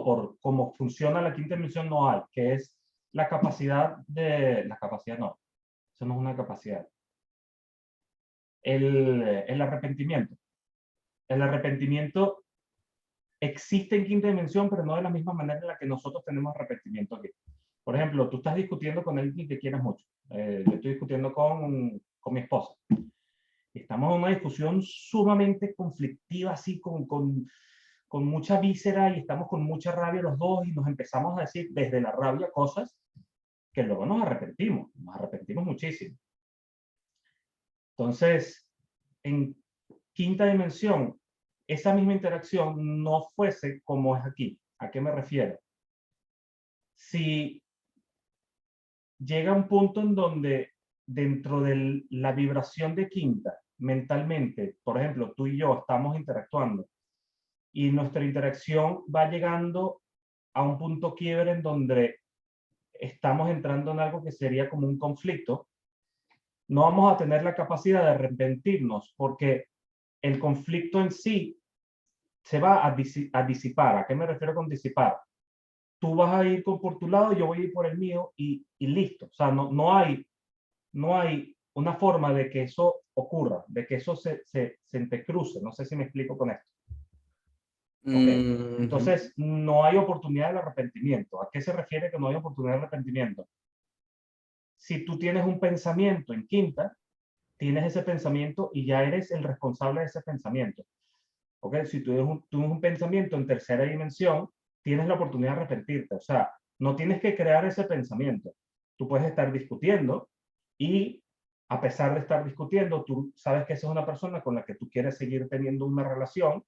por cómo funciona la quinta dimensión no hay, que es la capacidad no, eso no es una capacidad, el arrepentimiento. El arrepentimiento existe en quinta dimensión, pero no de la misma manera en la que nosotros tenemos arrepentimiento aquí. Por ejemplo, tú estás discutiendo con alguien que quieres mucho. Yo estoy discutiendo con mi esposa. Estamos en una discusión sumamente conflictiva, así con mucha víscera y estamos con mucha rabia los dos y nos empezamos a decir desde la rabia cosas que luego nos arrepentimos muchísimo. Entonces, en quinta dimensión, esa misma interacción no fuese como es aquí. ¿A qué me refiero? Si llega un punto en donde dentro de la vibración de quinta, mentalmente, por ejemplo, tú y yo estamos interactuando y nuestra interacción va llegando a un punto quiebre en donde estamos entrando en algo que sería como un conflicto, no vamos a tener la capacidad de arrepentirnos porque el conflicto en sí se va a disipar. ¿A qué me refiero con disipar? Tú vas a ir por tu lado, yo voy a ir por el mío y listo. O sea, no hay una forma de que eso ocurra, de que eso se entrecruce. No sé si me explico con esto. ¿Ok? Ujú. Entonces, no hay oportunidad de arrepentimiento. ¿A qué se refiere que no hay oportunidad de arrepentimiento? Si tú tienes un pensamiento en quinta, tienes ese pensamiento y ya eres el responsable de ese pensamiento. ¿Ok? Si tú tienes un pensamiento en tercera dimensión, tienes la oportunidad de arrepentirte. O sea, no tienes que crear ese pensamiento. Tú puedes estar discutiendo y a pesar de estar discutiendo, tú sabes que esa es una persona con la que tú quieres seguir teniendo una relación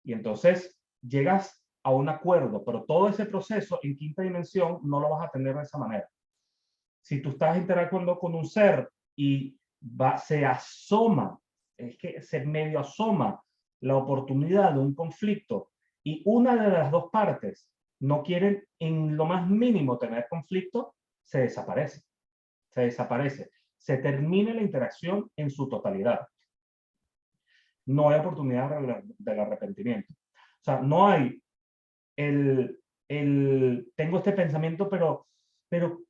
y entonces llegas a un acuerdo, pero todo ese proceso en quinta dimensión no lo vas a tener de esa manera. Si tú estás interactuando con un ser y se asoma, es que se medio asoma la oportunidad de un conflicto y una de las dos partes no quieren en lo más mínimo tener conflicto, se desaparece, se desaparece, se termina la interacción en su totalidad. No hay oportunidad del arrepentimiento. O sea, no hay tengo este pensamiento, pero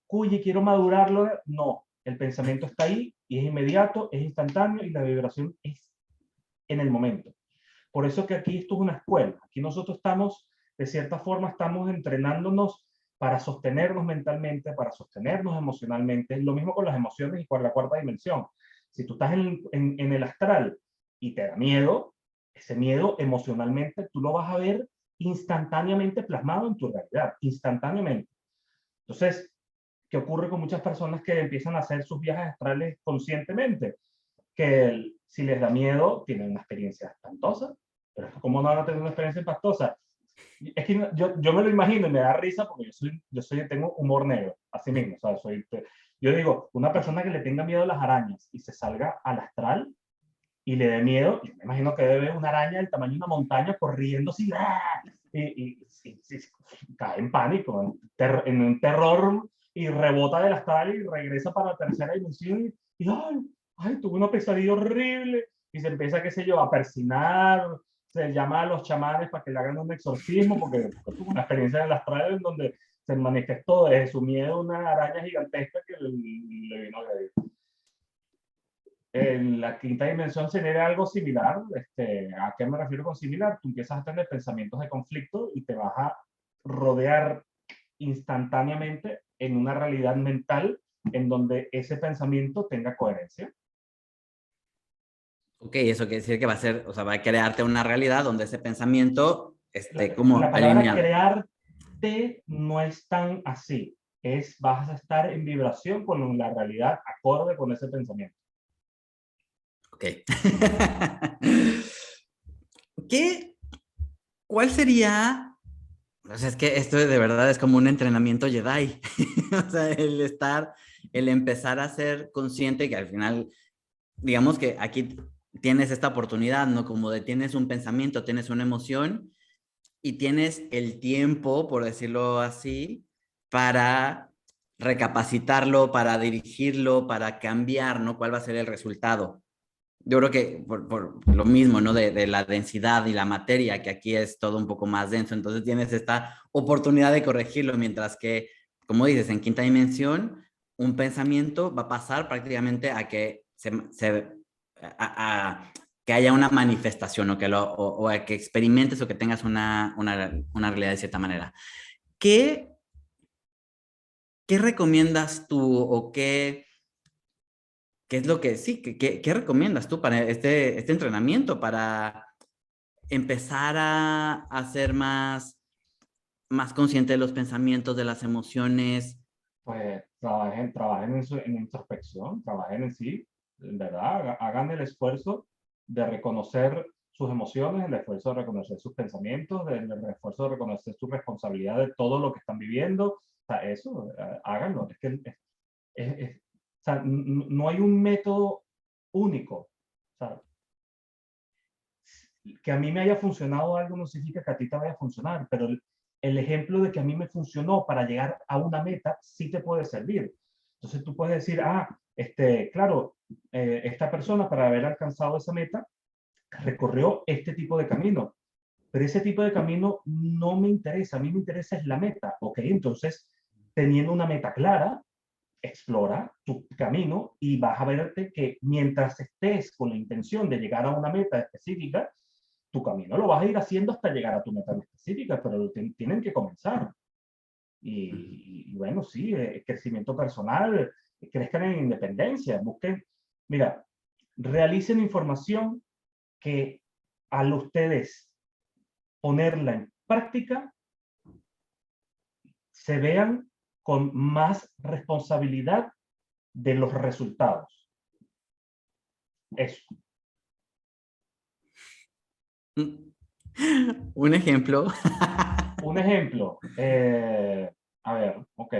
cuye, quiero madurarlo. No, el pensamiento está ahí y es inmediato, es instantáneo y la vibración es en el momento. Por eso que aquí esto es una escuela. Aquí nosotros estamos, de cierta forma, estamos entrenándonos para sostenernos mentalmente, para sostenernos emocionalmente. Lo mismo con las emociones y con la cuarta dimensión. Si tú estás en el astral y te da miedo, ese miedo emocionalmente tú lo vas a ver instantáneamente plasmado en tu realidad, instantáneamente. Entonces, ¿qué ocurre con muchas personas que empiezan a hacer sus viajes astrales conscientemente? Que si les da miedo, tienen una experiencia espantosa. Pero ¿cómo no van a tener una experiencia espantosa? Es que yo me lo imagino y me da risa porque tengo humor negro, así mismo. O sea, yo digo, una persona que le tenga miedo a las arañas y se salga al astral y le dé miedo, yo me imagino que debe ver una araña del tamaño de una montaña corriendo así, ¡ah! Cae en pánico, en un terror y rebota del astral y regresa para la tercera dimensión y ¡ay! ¡Ay! Tuve una pesadilla horrible y se empieza, qué sé yo, a persinar, se llama a los chamanes para que le hagan un exorcismo porque tuvo una experiencia en el astral en donde se manifestó desde su miedo una araña gigantesca que le vino a agredir. En la quinta dimensión sería algo similar. ¿A qué me refiero con similar? Tú empiezas a tener pensamientos de conflicto y te vas a rodear instantáneamente en una realidad mental en donde ese pensamiento tenga coherencia. Ok, eso quiere decir que va a ser, o sea, va a crearte una realidad donde ese pensamiento esté La como palabra alineado. crearte no es tan así. Vas a estar en vibración con la realidad acorde con ese pensamiento. Ok. ¿Qué, cuál sería? O sea, es que esto de verdad es como un entrenamiento Jedi. O sea, el empezar a ser consciente que al final, digamos que aquí tienes esta oportunidad, ¿no? Como de tienes un pensamiento, tienes una emoción y tienes el tiempo, por decirlo así, para recapacitarlo, para dirigirlo, para cambiar, ¿no? ¿Cuál va a ser el resultado? Yo creo que por lo mismo, ¿no? De la densidad y la materia, que aquí es todo un poco más denso, entonces tienes esta oportunidad de corregirlo, mientras que, como dices, en quinta dimensión, un pensamiento va a pasar prácticamente a que que haya una manifestación o a que experimentes o que tengas una realidad de cierta manera. ¿Qué, qué recomiendas tú o qué es lo que sí, qué recomiendas tú para este entrenamiento, para empezar a ser más consciente de los pensamientos, de las emociones? Pues trabajen en introspección, trabajen en sí, en verdad, hagan el esfuerzo de reconocer sus emociones, el esfuerzo de reconocer sus pensamientos, el esfuerzo de reconocer su responsabilidad de todo lo que están viviendo. O sea, eso, háganlo. Es que o sea, no hay un método único. O sea, que a mí me haya funcionado algo no significa que a ti te vaya a funcionar, pero el ejemplo de que a mí me funcionó para llegar a una meta sí te puede servir. Entonces tú puedes decir, claro, esta persona para haber alcanzado esa meta recorrió este tipo de camino, pero ese tipo de camino no me interesa, a mí me interesa es la meta, ¿ok? Entonces, teniendo una meta clara, explora tu camino y vas a verte que mientras estés con la intención de llegar a una meta específica, tu camino lo vas a ir haciendo hasta llegar a tu meta en específica, pero tienen que comenzar. Y bueno, sí, crecimiento personal, crezcan en independencia, busquen, mira, realicen información que al ustedes ponerla en práctica, se vean con más responsabilidad de los resultados. Eso. Un ejemplo. Un ejemplo. A ver, ok.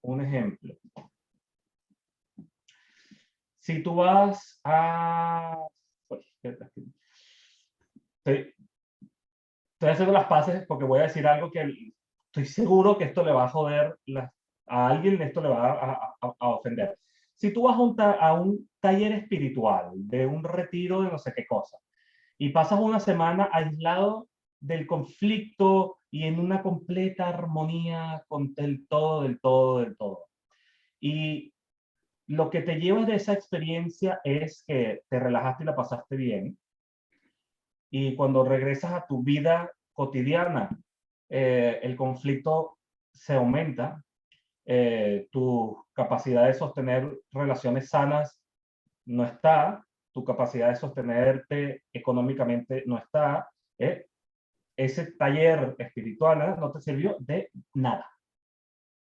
Un ejemplo. Si tú vas a... Estoy haciendo las paces porque voy a decir algo que estoy seguro que esto le va a joder a alguien, esto le va a ofender. Si tú vas a un taller espiritual, de un retiro de no sé qué cosa, y pasas una semana aislado del conflicto y en una completa armonía con el todo, del todo, del todo. Y lo que te llevas de esa experiencia es que te relajaste y la pasaste bien. Y cuando regresas a tu vida cotidiana, el conflicto se aumenta, tu capacidad de sostener relaciones sanas no está, tu capacidad de sostenerte económicamente no está, ese taller espiritual no te sirvió de nada.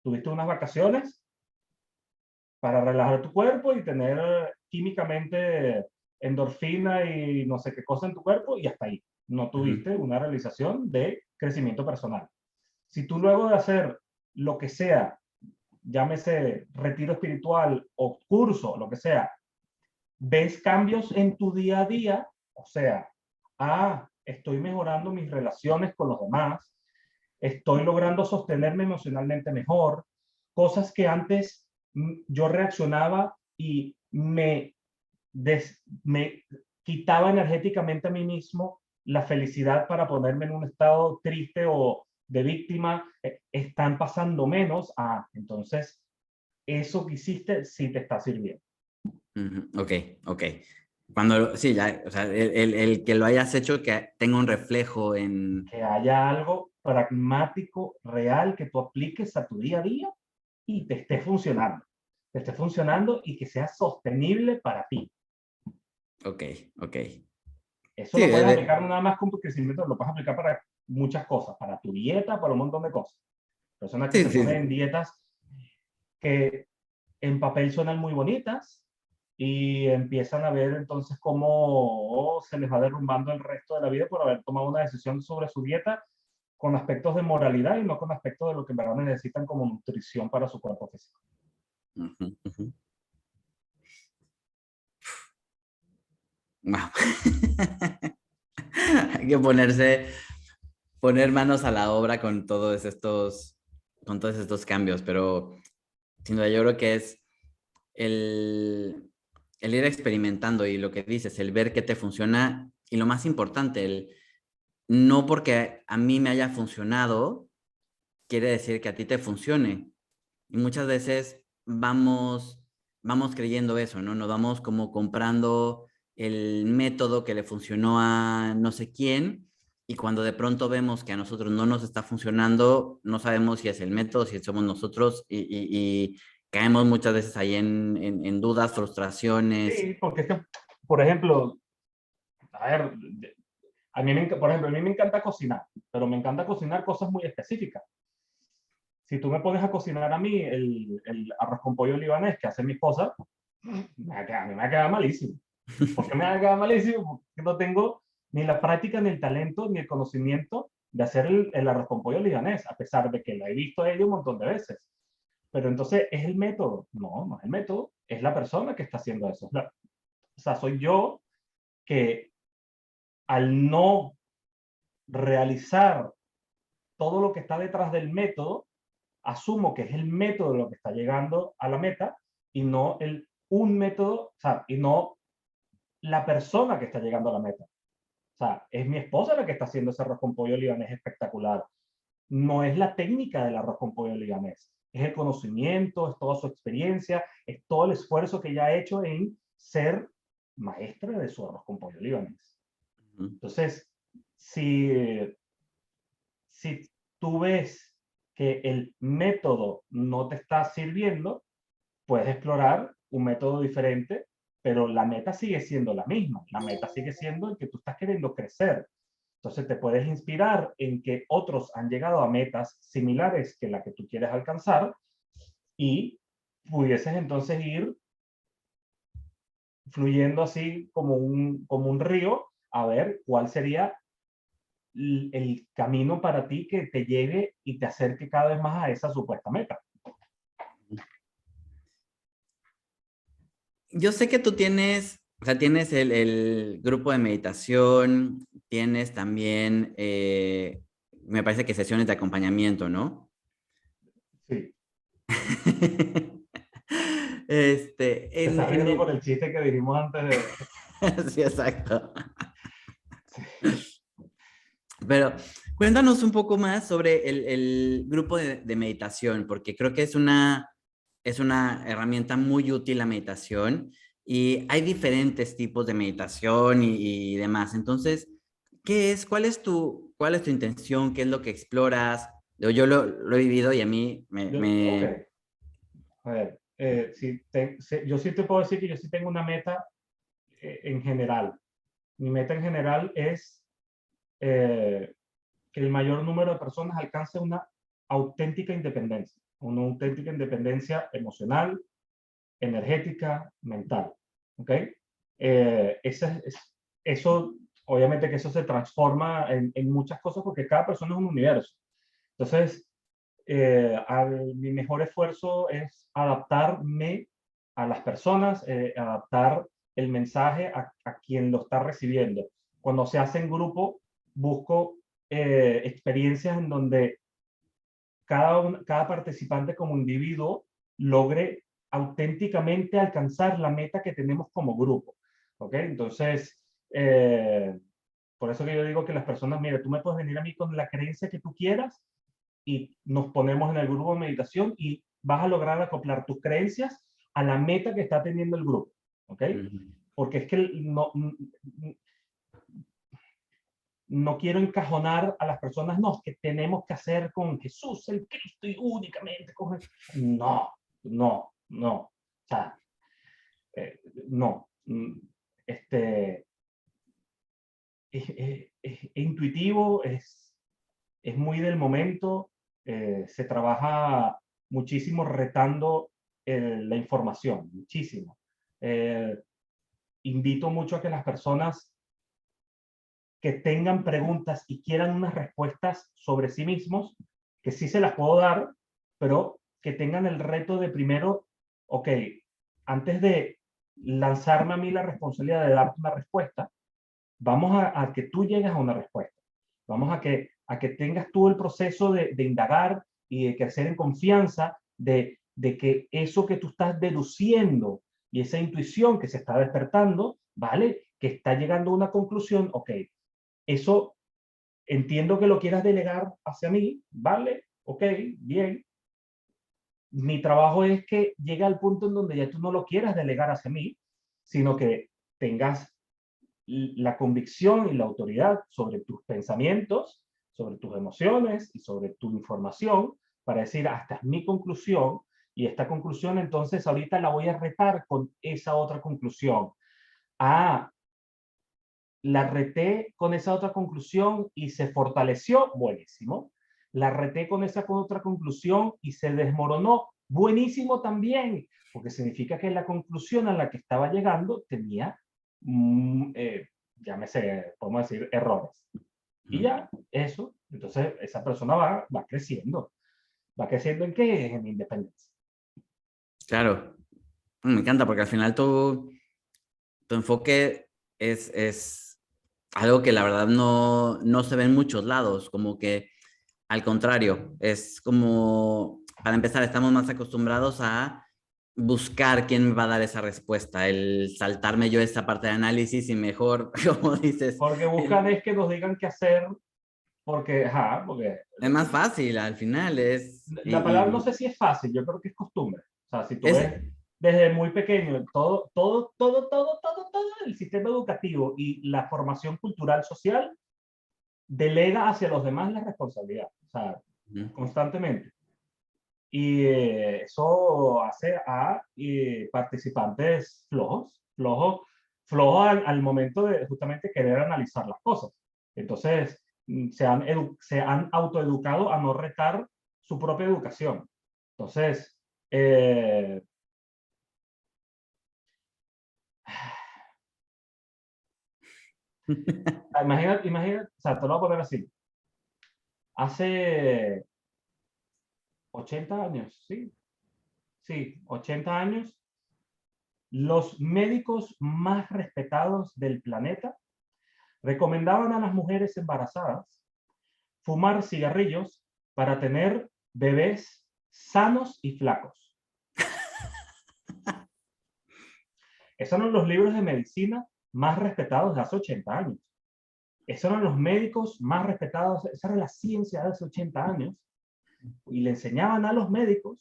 Tuviste unas vacaciones para relajar tu cuerpo y tener químicamente endorfina y no sé qué cosa en tu cuerpo y hasta ahí. No tuviste una realización de crecimiento personal. Si tú luego de hacer lo que sea, llámese retiro espiritual o curso, lo que sea, ves cambios en tu día a día, o sea, estoy mejorando mis relaciones con los demás, estoy logrando sostenerme emocionalmente mejor, cosas que antes yo reaccionaba y me quitaba energéticamente a mí mismo la felicidad para ponerme en un estado triste o de víctima, están pasando menos. Entonces, eso que hiciste sí te está sirviendo. Ok, ok. Cuando, sí, ya, o sea, el que lo hayas hecho que tenga un reflejo en... Que haya algo pragmático, real, que tú apliques a tu día a día y te esté funcionando. Te esté funcionando y que sea sostenible para ti. Ok, ok. Eso Sí, lo puedes aplicar nada más con tu crecimiento, lo puedes aplicar para muchas cosas, para tu dieta, para un montón de cosas. Personas que sí, se sí, ponen sí. en dietas que en papel suenan muy bonitas y empiezan a ver entonces cómo se les va derrumbando el resto de la vida por haber tomado una decisión sobre su dieta con aspectos de moralidad y no con aspectos de lo que en verdad necesitan como nutrición para su cuerpo físico. Ujú, ujú. Wow. Hay que poner manos a la obra con todos estos cambios, pero sin duda yo creo que es el ir experimentando y lo que dices, el ver qué te funciona y lo más importante, el no porque a mí me haya funcionado, quiere decir que a ti te funcione. Y muchas veces vamos creyendo eso, ¿no? Nos vamos como comprando el método que le funcionó a no sé quién y cuando de pronto vemos que a nosotros no nos está funcionando, no sabemos si es el método, si somos nosotros y caemos muchas veces ahí en dudas, frustraciones. Sí, porque es que, por ejemplo, a ver, por ejemplo, a mí me encanta cocinar, pero me encanta cocinar cosas muy específicas. Si tú me pones a cocinar a mí el arroz con pollo libanés que hace mi esposa, a mí me va a quedar malísimo. ¿Por qué me va a quedar malísimo? Porque no tengo ni la práctica, ni el talento, ni el conocimiento de hacer el arroz con pollo libanés, a pesar de que la he visto a ella un montón de veces. Pero entonces, ¿es el método? No, no es el método, es la persona que está haciendo eso. O sea, soy yo que al no realizar todo lo que está detrás del método, asumo que es el método lo que está llegando a la meta y no un método, o sea, y no la persona que está llegando a la meta. O sea, es mi esposa la que está haciendo ese arroz con pollo libanés espectacular. No es la técnica del arroz con pollo libanés, es el conocimiento, es toda su experiencia, es todo el esfuerzo que ella ha hecho en ser maestra de su arroz con pollo libanés. Entonces, si tú ves que el método no te está sirviendo, puedes explorar un método diferente, pero la meta sigue siendo la misma. La meta sigue siendo el que tú estás queriendo crecer. Entonces te puedes inspirar en que otros han llegado a metas similares que la que tú quieres alcanzar y pudieses entonces ir fluyendo así como un río a ver cuál sería el camino para ti que te lleve y te acerque cada vez más a esa supuesta meta. Yo sé que tú tienes, o sea, tienes el grupo de meditación, tienes también, me parece que sesiones de acompañamiento, ¿no? Sí. Este, Te estás en riendo por el... el chiste que dijimos antes de... Sí, exacto. Sí. Pero cuéntanos un poco más sobre el grupo de meditación, porque creo que es una herramienta muy útil la meditación y hay diferentes tipos de meditación y demás. Entonces, ¿qué es? Cuál es tu intención? ¿Qué es lo que exploras? Yo lo he vivido y a mí Ok. A ver, yo sí te puedo decir que yo sí tengo una meta en general. Mi meta en general es que el mayor número de personas alcance una auténtica independencia emocional, energética, mental. ¿Ok? Eso, obviamente que eso se transforma en muchas cosas porque cada persona es un universo. Entonces, mi mejor esfuerzo es adaptarme a las personas, adaptar el mensaje a quien lo está recibiendo. Cuando se hace en grupo, busco experiencias en donde cada participante como individuo logre auténticamente alcanzar la meta que tenemos como grupo. ¿Ok? Entonces, por eso que yo digo que las personas, mire, tú me puedes venir a mí con la creencia que tú quieras y nos ponemos en el grupo de meditación y vas a lograr acoplar tus creencias a la meta que está teniendo el grupo. ¿Ok? Porque es que no quiero encajonar a las personas, no, que tenemos que hacer con Jesús, el Cristo y únicamente con Jesús. No, no, no. O sea, no. Este, es intuitivo, es muy del momento, se trabaja muchísimo retando la información, muchísimo. Invito mucho a que las personas que tengan preguntas y quieran unas respuestas sobre sí mismos, que sí se las puedo dar, pero que tengan el reto de primero, ok, antes de lanzarme a mí la responsabilidad de darte una respuesta, vamos a que tú llegues a una respuesta. Vamos a que tengas tú el proceso de indagar y de crecer en confianza de que eso que tú estás deduciendo y esa intuición que se está despertando, ¿vale? Que está llegando a una conclusión, ok, eso entiendo que lo quieras delegar hacia mí, ¿vale? Ok, bien. Mi trabajo es que llegue al punto en donde ya tú no lo quieras delegar hacia mí, sino que tengas la convicción y la autoridad sobre tus pensamientos, sobre tus emociones y sobre tu información para decir, hasta es mi conclusión y esta conclusión entonces ahorita la voy a retar con esa otra conclusión. Ah, la reté con esa otra conclusión y se fortaleció, buenísimo. La reté con esa otra conclusión y se desmoronó, buenísimo también, porque significa que la conclusión a la que estaba llegando tenía, llámese, podemos decir, errores. Y ya, eso, entonces esa persona va creciendo. ¿Va creciendo en qué? En independencia. Claro, me encanta porque al final tu enfoque es algo que la verdad no se ve en muchos lados, como que al contrario, es como, para empezar, estamos más acostumbrados a buscar quién me va a dar esa respuesta, el saltarme yo esta parte de análisis y mejor, como dices, Porque buscan es que nos digan qué hacer porque Es más fácil al final, la palabra no sé si es fácil, yo creo que es costumbre. O sea, si tú es, ves desde muy pequeño todo el sistema educativo y la formación cultural social delega hacia los demás la responsabilidad, o sea, ujú. constantemente. Y eso hace a participantes flojos al momento de justamente querer analizar las cosas. Entonces, se han autoeducado a no retar su propia educación. Entonces, eh, imagina, o sea, te lo voy a poner así. Hace 80 años, sí, sí, 80 años, los médicos más respetados del planeta recomendaban a las mujeres embarazadas fumar cigarrillos para tener bebés sanos y flacos. Esos eran los libros de medicina más respetados de hace 80 años. Esos eran los médicos más respetados, esa era la ciencia de hace 80 años. Y le enseñaban a los médicos.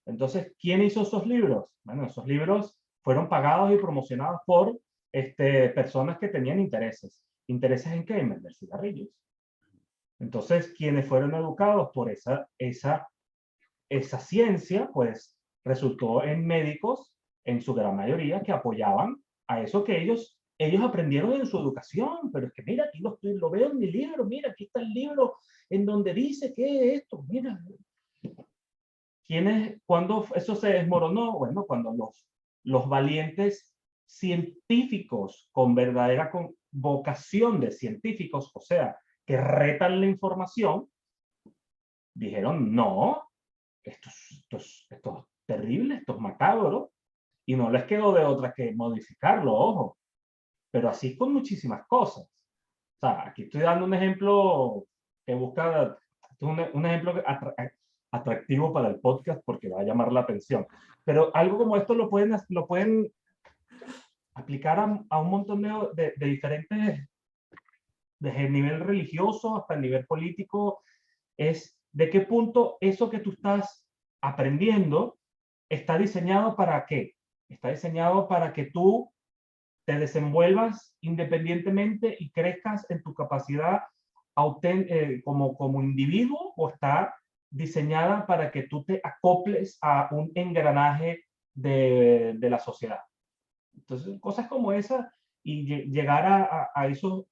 Entonces, ¿quién hizo esos libros? Bueno, esos libros fueron pagados y promocionados por personas que tenían intereses. ¿Intereses en qué? En vender cigarrillos. Entonces, quienes fueron educados por esa ciencia, pues resultó en médicos, en su gran mayoría, que apoyaban a eso que ellos aprendieron en su educación. Pero es que mira, aquí lo veo en mi libro, mira, aquí está el libro en donde dice que esto, mira. ¿Cuándo eso se desmoronó? Bueno, cuando los valientes científicos con verdadera vocación de científicos, o sea, que retan la información, dijeron, no, esto es terrible, esto es macabro, y no les quedó de otra que modificarlo, ojo, pero así con muchísimas cosas. O sea, aquí estoy dando un ejemplo que busca, un ejemplo atractivo para el podcast porque va a llamar la atención. Pero algo como esto lo pueden aplicar a un montón de diferentes, desde el nivel religioso hasta el nivel político, es de qué punto eso que tú estás aprendiendo está diseñado para qué. Está diseñado para que tú te desenvuelvas independientemente y crezcas en tu capacidad como individuo, o está diseñada para que tú te acoples a un engranaje de la sociedad. Entonces, cosas como esas y llegar a esos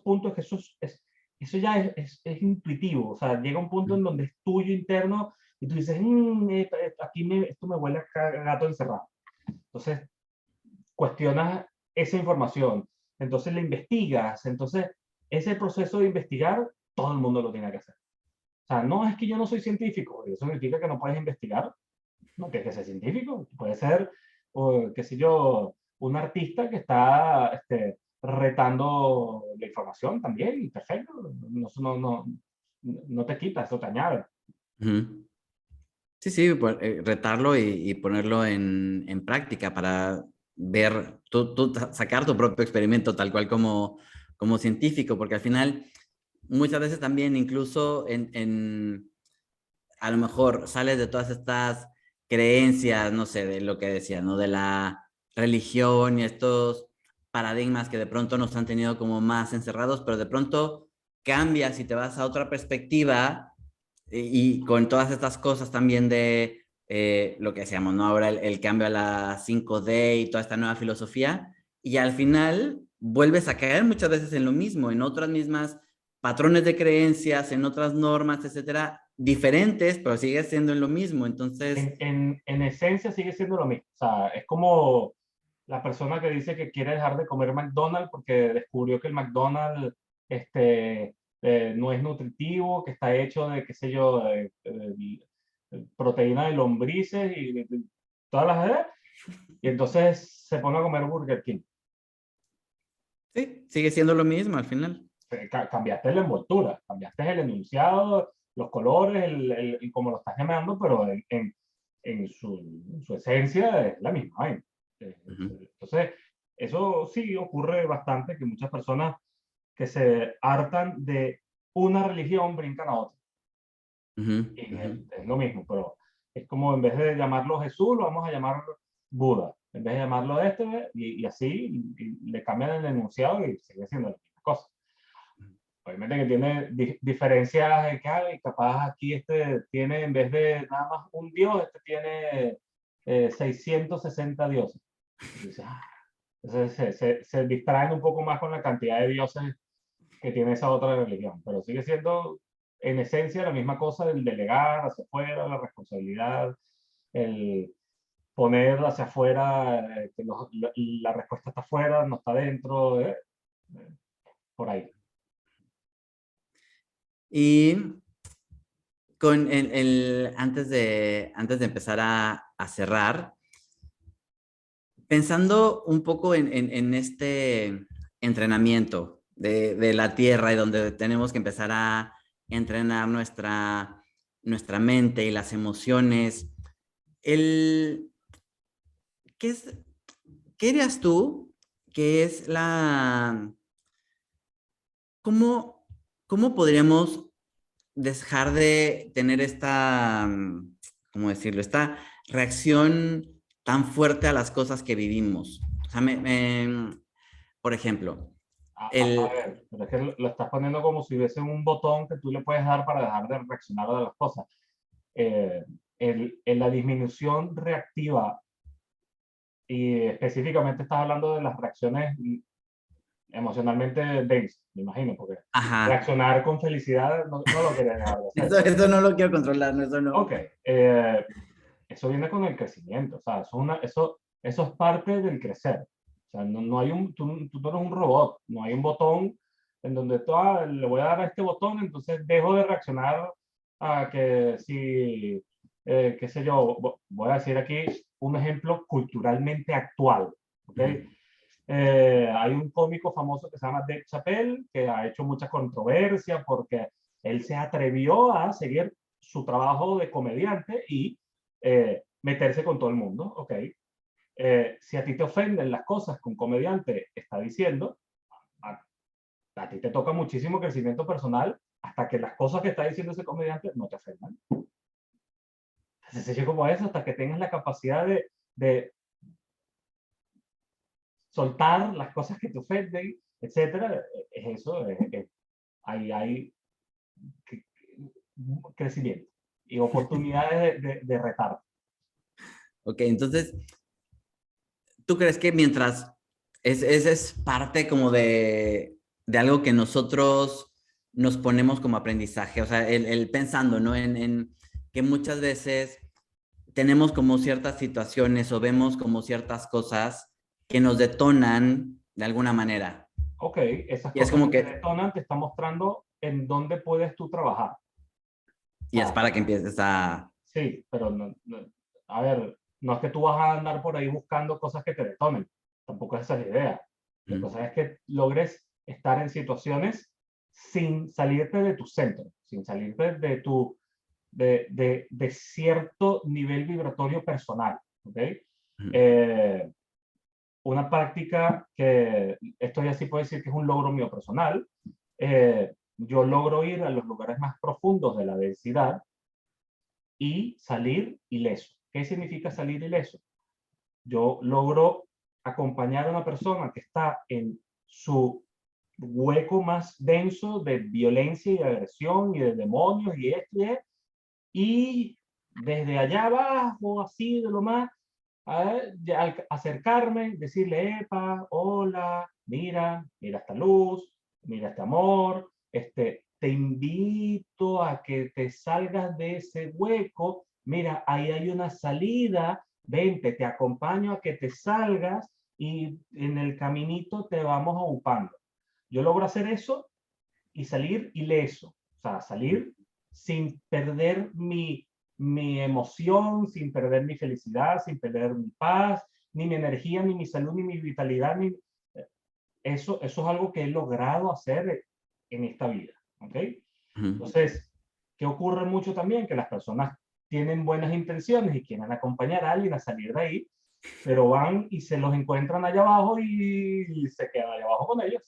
puntos, que eso ya es intuitivo, o sea, llega un punto en donde es tuyo interno y tú dices, esto me huele a gato encerrado. Entonces, cuestionas esa información, entonces la investigas, entonces ese proceso de investigar, todo el mundo lo tiene que hacer. O sea, no es que yo no soy científico, eso significa que no puedes investigar, no tienes que ser científico, puede ser, qué sé yo, un artista que está retando la información también, y perfecto, no te quita, eso te añade. Ujú. Sí, sí, pues, retarlo y ponerlo en práctica para ver, sacar tu propio experimento tal cual como científico, porque al final muchas veces también incluso a lo mejor sales de todas estas creencias, no sé, de lo que decía, ¿no? De la religión y estos paradigmas que de pronto nos han tenido como más encerrados, pero de pronto cambias y te vas a otra perspectiva y con todas estas cosas también de lo que decíamos, ¿no? Ahora el cambio a la 5D y toda esta nueva filosofía, y al final vuelves a caer muchas veces en lo mismo, en otras mismas patrones de creencias, en otras normas, etcétera, diferentes, pero sigue siendo en lo mismo. Entonces, En esencia sigue siendo lo mismo. O sea, es como la persona que dice que quiere dejar de comer McDonald's porque descubrió que el McDonald's no es nutritivo, que está hecho de, qué sé yo, proteína de lombrices y todas las... Y entonces se pone a comer Burger King. sí, sigue siendo lo mismo al final. Cambiaste la envoltura, cambiaste el enunciado, los colores, cómo lo estás llamando, pero en su esencia es la misma. Uh -huh. Entonces, eso sí ocurre bastante, que muchas personas que se hartan de una religión brincan a otra. Ujú, Y ujú. es lo mismo, pero es como en vez de llamarlo Jesús, lo vamos a llamar Buda. En vez de llamarlo y así y le cambian el enunciado y sigue siendo la misma cosa. Obviamente que tiene diferencias en que capaz aquí este tiene, en vez de nada más un dios, este tiene 660 dioses. Y dices, entonces se distraen un poco más con la cantidad de dioses que tiene esa otra religión, pero sigue siendo en esencia la misma cosa del delegar hacia afuera, la responsabilidad, el poner hacia afuera, que la respuesta está afuera, no está dentro, por ahí. Y antes de empezar a cerrar, pensando un poco en este entrenamiento de la tierra y donde tenemos que empezar a entrenar nuestra mente y las emociones, el, ¿qué es, qué dirías tú que es cómo, cómo podríamos dejar de tener ¿cómo decirlo? Esta reacción tan fuerte a las cosas que vivimos? O sea, por ejemplo, A ver, pero es que lo estás poniendo como si hubiese un botón que tú le puedes dar para dejar de reaccionar a las cosas. Eh, en la disminución reactiva, y específicamente estás hablando de las reacciones emocionalmente densas, me imagino, porque ajá, reaccionar con felicidad no lo quieres dejar de hacer. eso no lo quiero controlar, no, eso no. Ok, eso viene con el crecimiento, o sea, eso es parte del crecer. O sea, no hay tú no eres un robot, no hay un botón en donde tú, le voy a dar a este botón, entonces dejo de reaccionar a que si, qué sé yo, voy a decir aquí un ejemplo culturalmente actual, ¿ok? Ujú. Hay un cómico famoso que se llama Dave Chappelle, que ha hecho mucha controversia porque él se atrevió a seguir su trabajo de comediante y meterse con todo el mundo, ¿ok? Si a ti te ofenden las cosas que un comediante está diciendo, a, a ti te toca muchísimo crecimiento personal hasta que las cosas que está diciendo ese comediante no te ofendan. Sencillo como eso, hasta que tengas la capacidad de soltar las cosas que te ofenden, etcétera, es eso, ahí hay crecimiento y oportunidades de retar. Ok, entonces, ¿tú crees que mientras es parte como de algo que nosotros nos ponemos como aprendizaje? O sea, el pensando, ¿no? En que muchas veces tenemos como ciertas situaciones o vemos como ciertas cosas que nos detonan de alguna manera. Ok, esas Y es cosas como que te que, detonan te están mostrando en dónde puedes tú trabajar. O y es sea, para que empieces a... sí, pero a ver, no es que tú vas a andar por ahí buscando cosas que te detonen. Tampoco es esa la idea. La cosa es que logres estar en situaciones sin salirte de tu centro, sin salirte de cierto nivel vibratorio personal. ¿Ok? Eh, una práctica que esto ya sí puedo decir que es un logro mío personal. Yo logro ir a los lugares más profundos de la densidad y salir ileso. ¿Qué significa salir ileso? Yo logro acompañar a una persona que está en su hueco más denso de violencia y de agresión y de demonios y esto y desde allá abajo, así de lo más, acercarme, decirle, epa, hola, mira esta luz, mira este amor, te invito a que te salgas de ese hueco, mira, ahí hay una salida, vente, te acompaño a que te salgas y en el caminito te vamos ocupando. Yo logro hacer eso y salir ileso, o sea, salir sin perder mi emoción, sin perder mi felicidad, sin perder mi paz, ni mi energía, ni mi salud, ni mi vitalidad. Eso es algo que he logrado hacer en esta vida. ¿Ok? Entonces, ¿qué ocurre mucho también? Que las personas tienen buenas intenciones y quieren acompañar a alguien a salir de ahí, pero van y se los encuentran allá abajo y se quedan allá abajo con ellos.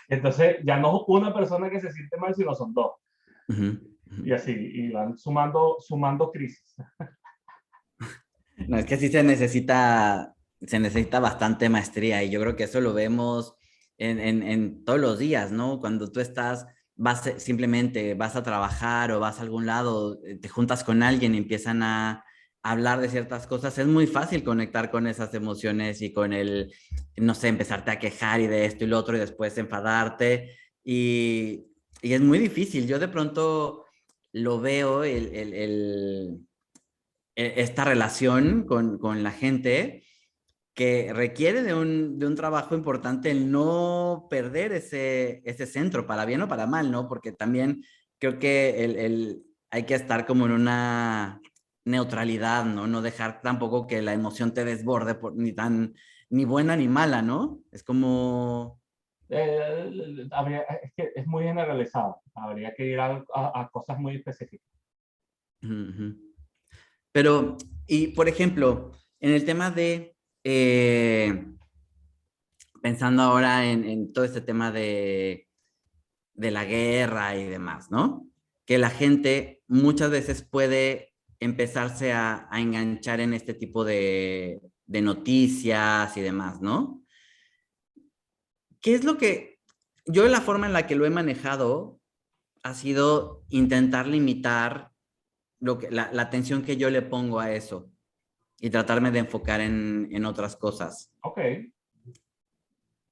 Entonces ya no es una persona que se siente mal, sino son dos. Ujú, ujú. Y así, y van sumando crisis. No, es que sí se necesita bastante maestría y yo creo que eso lo vemos en todos los días, ¿no? Cuando tú simplemente vas a trabajar o vas a algún lado, te juntas con alguien y empiezan a hablar de ciertas cosas, es muy fácil conectar con esas emociones y con no sé, empezarte a quejar y de esto y lo otro y después enfadarte y es muy difícil. Yo de pronto lo veo, esta relación con la gente que requiere de un trabajo importante el no perder ese centro, para bien o para mal, ¿no? Porque también creo que hay que estar como en una neutralidad, ¿no? No dejar tampoco que la emoción te desborde ni buena ni mala, ¿no? Es como... Es que es muy generalizado. Habría que ir a cosas muy específicas. Ujú. Pero, y por ejemplo, en el tema de... pensando ahora en todo este tema de la guerra y demás, ¿no? Que la gente muchas veces puede empezarse a enganchar en este tipo de noticias y demás, ¿no? ¿Qué es lo que yo la forma en la que lo he manejado ha sido intentar limitar la atención que yo le pongo a eso y tratarme de enfocar en otras cosas? Ok,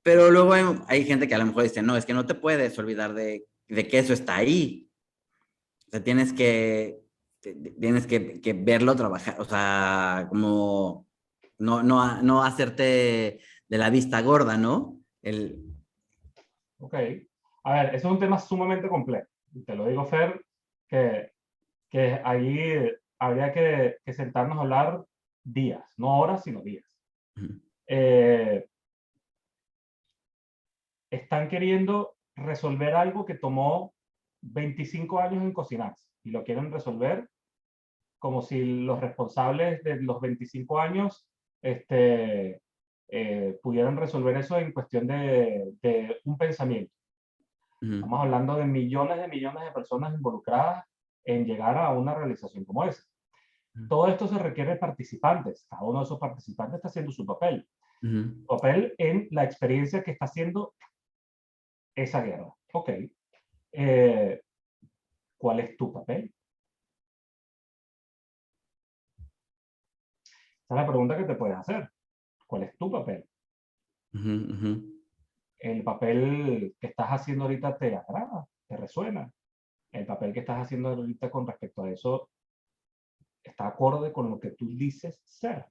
Pero luego hay gente que a lo mejor dice, no, es que no te puedes olvidar de que eso está ahí. O sea, tienes que verlo trabajar, o sea, como no hacerte de la vista gorda, ¿no? ok. A ver, eso es un tema sumamente complejo. Y te lo digo, Fer, que, que ahí habría que sentarnos a hablar días, no horas, sino días. Ujú, Eh, Están queriendo resolver algo que tomó 25 años en cocinarse y lo quieren resolver como si los responsables de los 25 años pudieran resolver eso en cuestión de un pensamiento. ujú, Estamos hablando de millones de personas involucradas en llegar a una realización como esa. Todo esto se requiere de participantes. Cada uno de esos participantes está haciendo su ujú, papel en la experiencia que está haciendo esa guerra. Ok. Eh, ¿Cuál es tu papel? Esa es la pregunta que te puedes hacer. ¿Cuál es tu papel? ujú, ujú. ¿El papel que estás haciendo ahorita te agrada? ¿Te resuena? ¿El papel que estás haciendo ahorita con respecto a eso está acorde con lo que tú dices ser?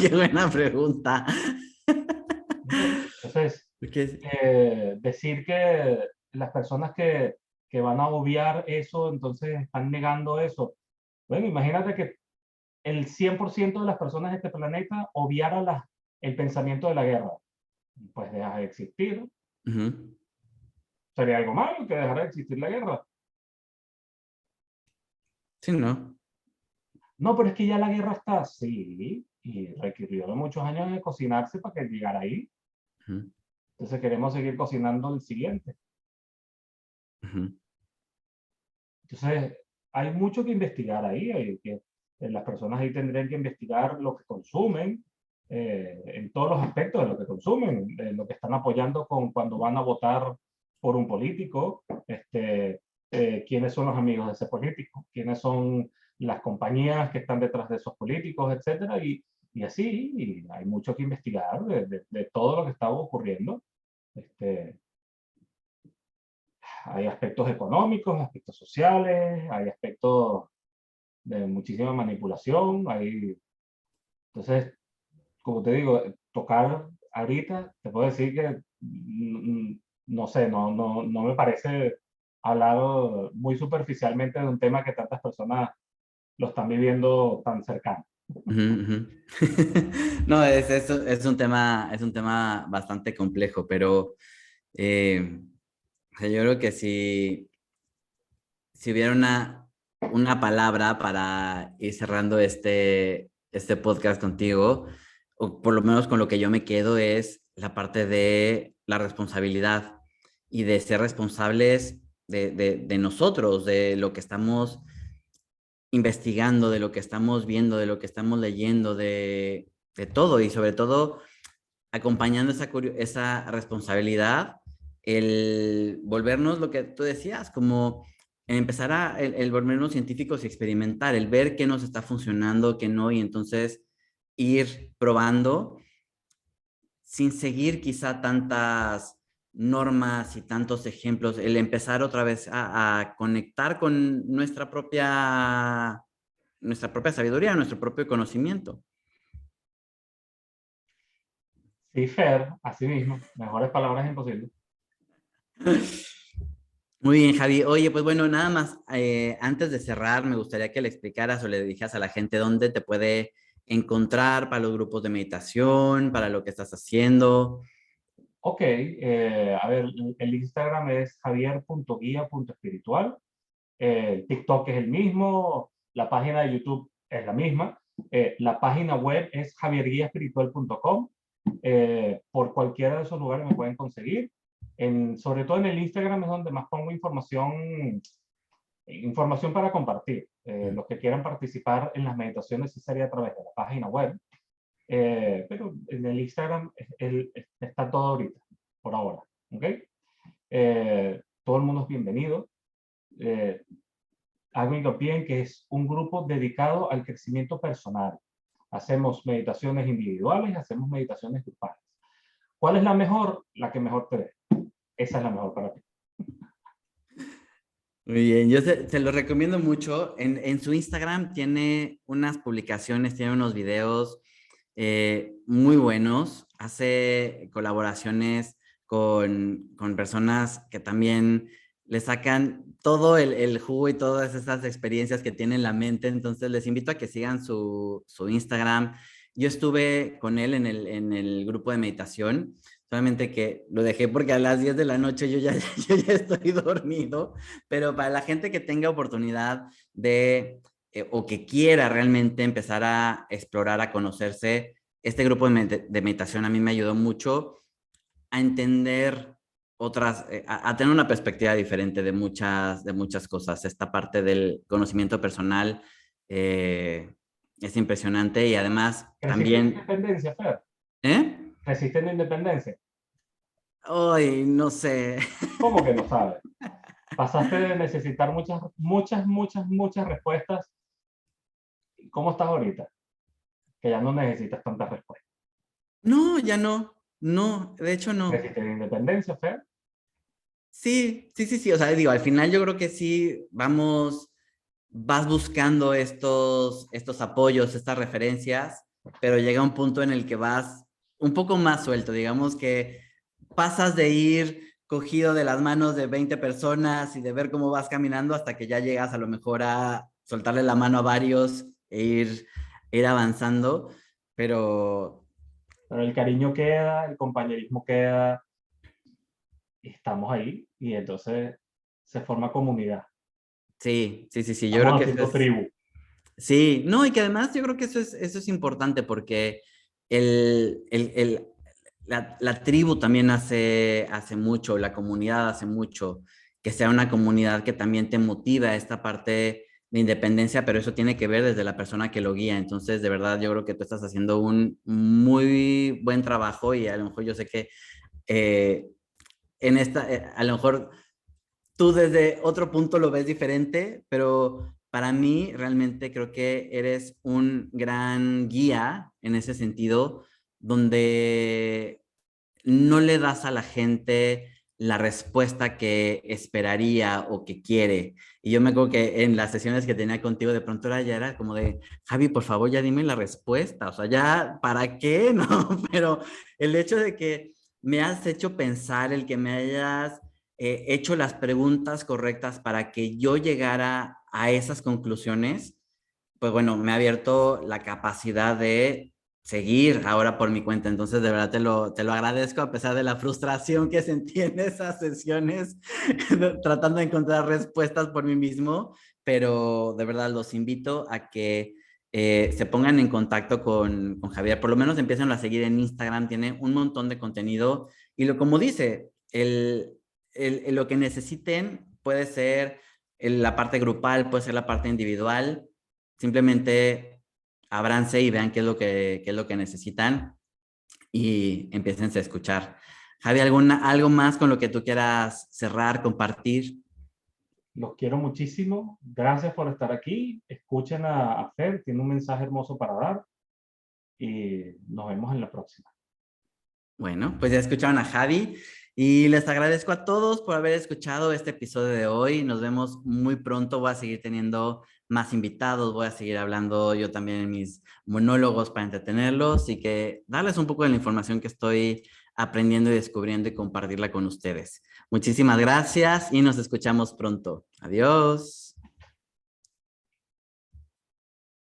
Qué buena pregunta. Entonces, Porque decir que las personas que van a obviar eso, entonces están negando eso. Bueno, imagínate que el 100% de las personas de este planeta obviara el pensamiento de la guerra. Pues deja de existir. ujú. Sería algo malo que dejara de existir la guerra. Sí, ¿no? No, pero es que ya la guerra está así y requirió de muchos años de cocinarse para que llegara ahí. Ujú, Entonces queremos seguir cocinando el siguiente. ujú, Entonces hay mucho que investigar ahí. Las personas ahí tendrían que investigar lo que consumen, en todos los aspectos de lo que consumen, de lo que están apoyando cuando van a votar por un político, quiénes son los amigos de ese político, quiénes son las compañías que están detrás de esos políticos, etcétera, y así, y hay mucho que investigar de todo lo que está ocurriendo. Este, Hay aspectos económicos, aspectos sociales, hay aspectos de muchísima manipulación. Entonces, como te digo, tocar ahorita, te puedo decir que no sé, no me parece hablar muy superficialmente de un tema que tantas personas lo están viviendo tan cercano. ujú, ujú. No, es un tema bastante complejo, pero o sea, yo creo que si hubiera una palabra para ir cerrando este podcast contigo, o por lo menos con lo que yo me quedo, es la parte de la responsabilidad y de ser responsables de nosotros, de lo que estamos investigando, de lo que estamos viendo, de lo que estamos leyendo, de todo y sobre todo acompañando esa responsabilidad, el volvernos lo que tú decías, como empezar el volvernos científicos y experimentar, el ver qué nos está funcionando, qué no, y entonces ir probando sin seguir quizá tantas normas y tantos ejemplos, el empezar otra vez a conectar con nuestra propia sabiduría, nuestro propio conocimiento. Sí, Fer, así mismo. Mejores palabras imposibles. Muy bien, Javi. Oye, pues bueno, nada más, antes de cerrar, me gustaría que le explicaras o le dijeras a la gente dónde te puede encontrar para los grupos de meditación, para lo que estás haciendo. Ok, a ver, el Instagram es javier.guia.espiritual. El TikTok es el mismo, la página de YouTube es la misma, la página web es javierguiaespiritual.com. Por cualquiera de esos lugares me pueden conseguir. Sobre todo en el Instagram es donde más pongo información para compartir. Los que quieran participar en las meditaciones sí sería a través de la página web, pero en el Instagram está todo ahorita, por ahora. ¿Okay? Todo el mundo es bienvenido. Eh, Hago hincapié en que es un grupo dedicado al crecimiento personal. Hacemos meditaciones individuales, hacemos meditaciones grupales. ¿Cuál es la mejor? La que mejor te dé. Esa es la mejor para ti. Muy bien, yo se lo recomiendo mucho. En su Instagram tiene unas publicaciones, tiene unos videos muy buenos. Hace colaboraciones con personas que también le sacan todo el jugo y todas esas experiencias que tiene en la mente. Entonces les invito a que sigan su Instagram. Yo estuve con él en el grupo de meditación. Solamente que lo dejé porque a las 10 de la noche yo ya estoy dormido, pero para la gente que tenga oportunidad o que quiera realmente empezar a explorar, a conocerse, este grupo de meditación a mí me ayudó mucho a entender a tener una perspectiva diferente de muchas cosas. Esta parte del conocimiento personal es impresionante y además ¿Creciste en también, independencia, Fer? ¿eh? ¿Creciste en independencia? Ay, no sé. ¿Cómo que no sabes? Pasaste de necesitar muchas respuestas. ¿Cómo estás ahorita? Que ya no necesitas tantas respuestas. No, ya no. No, de hecho no. ¿Creciste en independencia, Fer? Sí, sí, sí, sí. O sea, digo, al final yo creo que sí vas buscando estos apoyos, estas referencias, pero llega un punto en el que vas un poco más suelto. Digamos que pasas de ir cogido de las manos de 20 personas y de ver cómo vas caminando hasta que ya llegas a lo mejor a soltarle la mano a varios ir avanzando. Pero Pero el cariño queda, el compañerismo queda, y estamos ahí y entonces se forma comunidad. sí, sí, sí, sí, yo creo Estamos que eso haciendo es. tribu. Sí, no, y que además yo creo que eso es importante porque el, el, el- la tribu también hace mucho, la comunidad hace mucho, que sea una comunidad que también te motiva a esta parte de independencia, pero eso tiene que ver desde la persona que lo guía. Entonces, de verdad, yo creo que tú estás haciendo un muy buen trabajo y a lo mejor yo sé que eh, a lo mejor tú desde otro punto lo ves diferente, pero para mí realmente creo que eres un gran guía en ese sentido, donde no le das a la gente la respuesta que esperaría o que quiere. Y yo me acuerdo que en las sesiones que tenía contigo, de pronto ya era como de, Javi, por favor, ya dime la respuesta. O sea, ya, ¿para qué? No, pero el hecho de que me has hecho pensar, el que me hayas hecho las preguntas correctas para que yo llegara a esas conclusiones, pues bueno, me ha abierto la capacidad de seguir ahora por mi cuenta. Entonces, de verdad te lo agradezco a pesar de la frustración que sentí en esas sesiones, tratando de encontrar respuestas por mí mismo, pero de verdad los invito a que se pongan en contacto con Javier, por lo menos empiecen a seguir en Instagram, tiene un montón de contenido y como dice, lo que necesiten puede ser la parte grupal, puede ser la parte individual, simplemente ábranse y vean qué es lo que necesitan y empiecen a escuchar. Javi, algo más con lo que tú quieras cerrar, compartir? Los quiero muchísimo. Gracias por estar aquí. Escuchen a Fer, tiene un mensaje hermoso para dar y nos vemos en la próxima. Bueno, pues ya escucharon a Javi y les agradezco a todos por haber escuchado este episodio de hoy. Nos vemos muy pronto. Voy a seguir teniendo más invitados, voy a seguir hablando yo también en mis monólogos para entretenerlos y que darles un poco de la información que estoy aprendiendo y descubriendo y compartirla con ustedes. Muchísimas gracias y nos escuchamos pronto. Adiós.